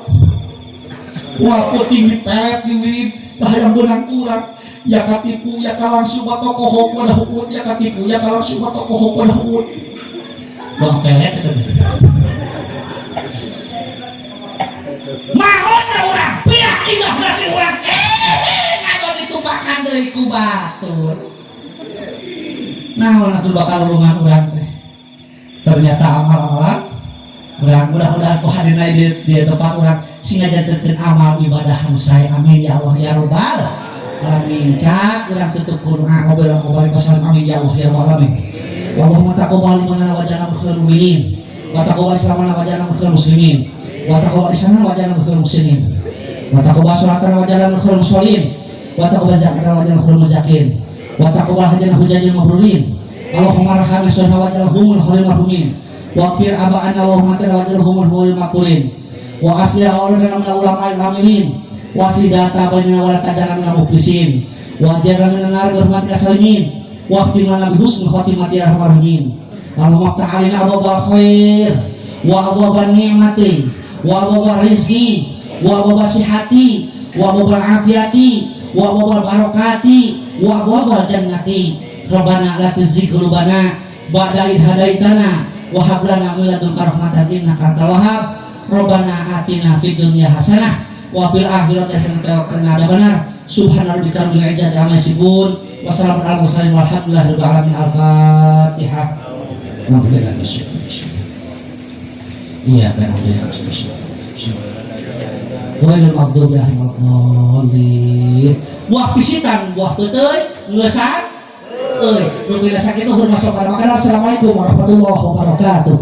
wah puting dipelet diwirid hayang beunang urang ya katipu ya kalangsu batok kohok wadah uud ya katipu ya kalangsu batok kohok wadah uud bang pelet itu mahon na urang pihak ingat berarti urang ngagot ditumpakan deui ku batur naon atuh bakal lulungan urang teh ternyata amal-amalan urang mudah-mudahan ku hadirna di tempat urang sehingga janteun amal ibadah anu sae amin ya Allah ya rabbal alamin cak urang tutup kurang ngobrol pesan amin ya Allah ya rabbal alamin Allahumma taqabbal minna wa ja'alna minal mu'minin wa taqabbal salamana wa ja'alna minal muslimin wa taqabbal ihsanana wa ja'alna minal muslimin wa taqabbal salatana wa ja'alna minal muslimin wa taqabbal zakatana wa ja'alna minal muzakin wa taqabbal hajjana hujajil mabrurin Allahumma arhamna sunna wa ja'alna humul khairil mahrumin wa qir aba'ana wa ummatana wa ja'alna humul khairil maqurin wa asli awalana minal ulama'il amilin wa asli data bainana wa la taj'alna minal muflisin wa jarna minan nar bi rahmatika salimin wa khtimna bi husnil khatimati ya arhamar rahimin Allahumma ta'alina abwabal khair wa abwabal ni'mati wa abwabal rizqi wa abwabal sihhati wa abwabal afiyati wa abwabal barakati wa abwabal jannati Rabbana la tuzigh qulubana ba'da idh hadaitana wa hab lana min ladunka rahmatan innaka antal wahhab Rabbana atina fid dunya hasanah wa fil akhirati hasanah wa qina adzabannar subhana rabbika rabbil izzati amma yasifun wa salamun alal mursalin walhamdulillahi rabbil alamin al-fatihah iya kan Wailul maghdubi alaihim waladdallin buah pisitan buah peuteuy ngeusan euy nu bila sakitu heur masuk kana makanan assalamualaikum warahmatullahi wabarakatuh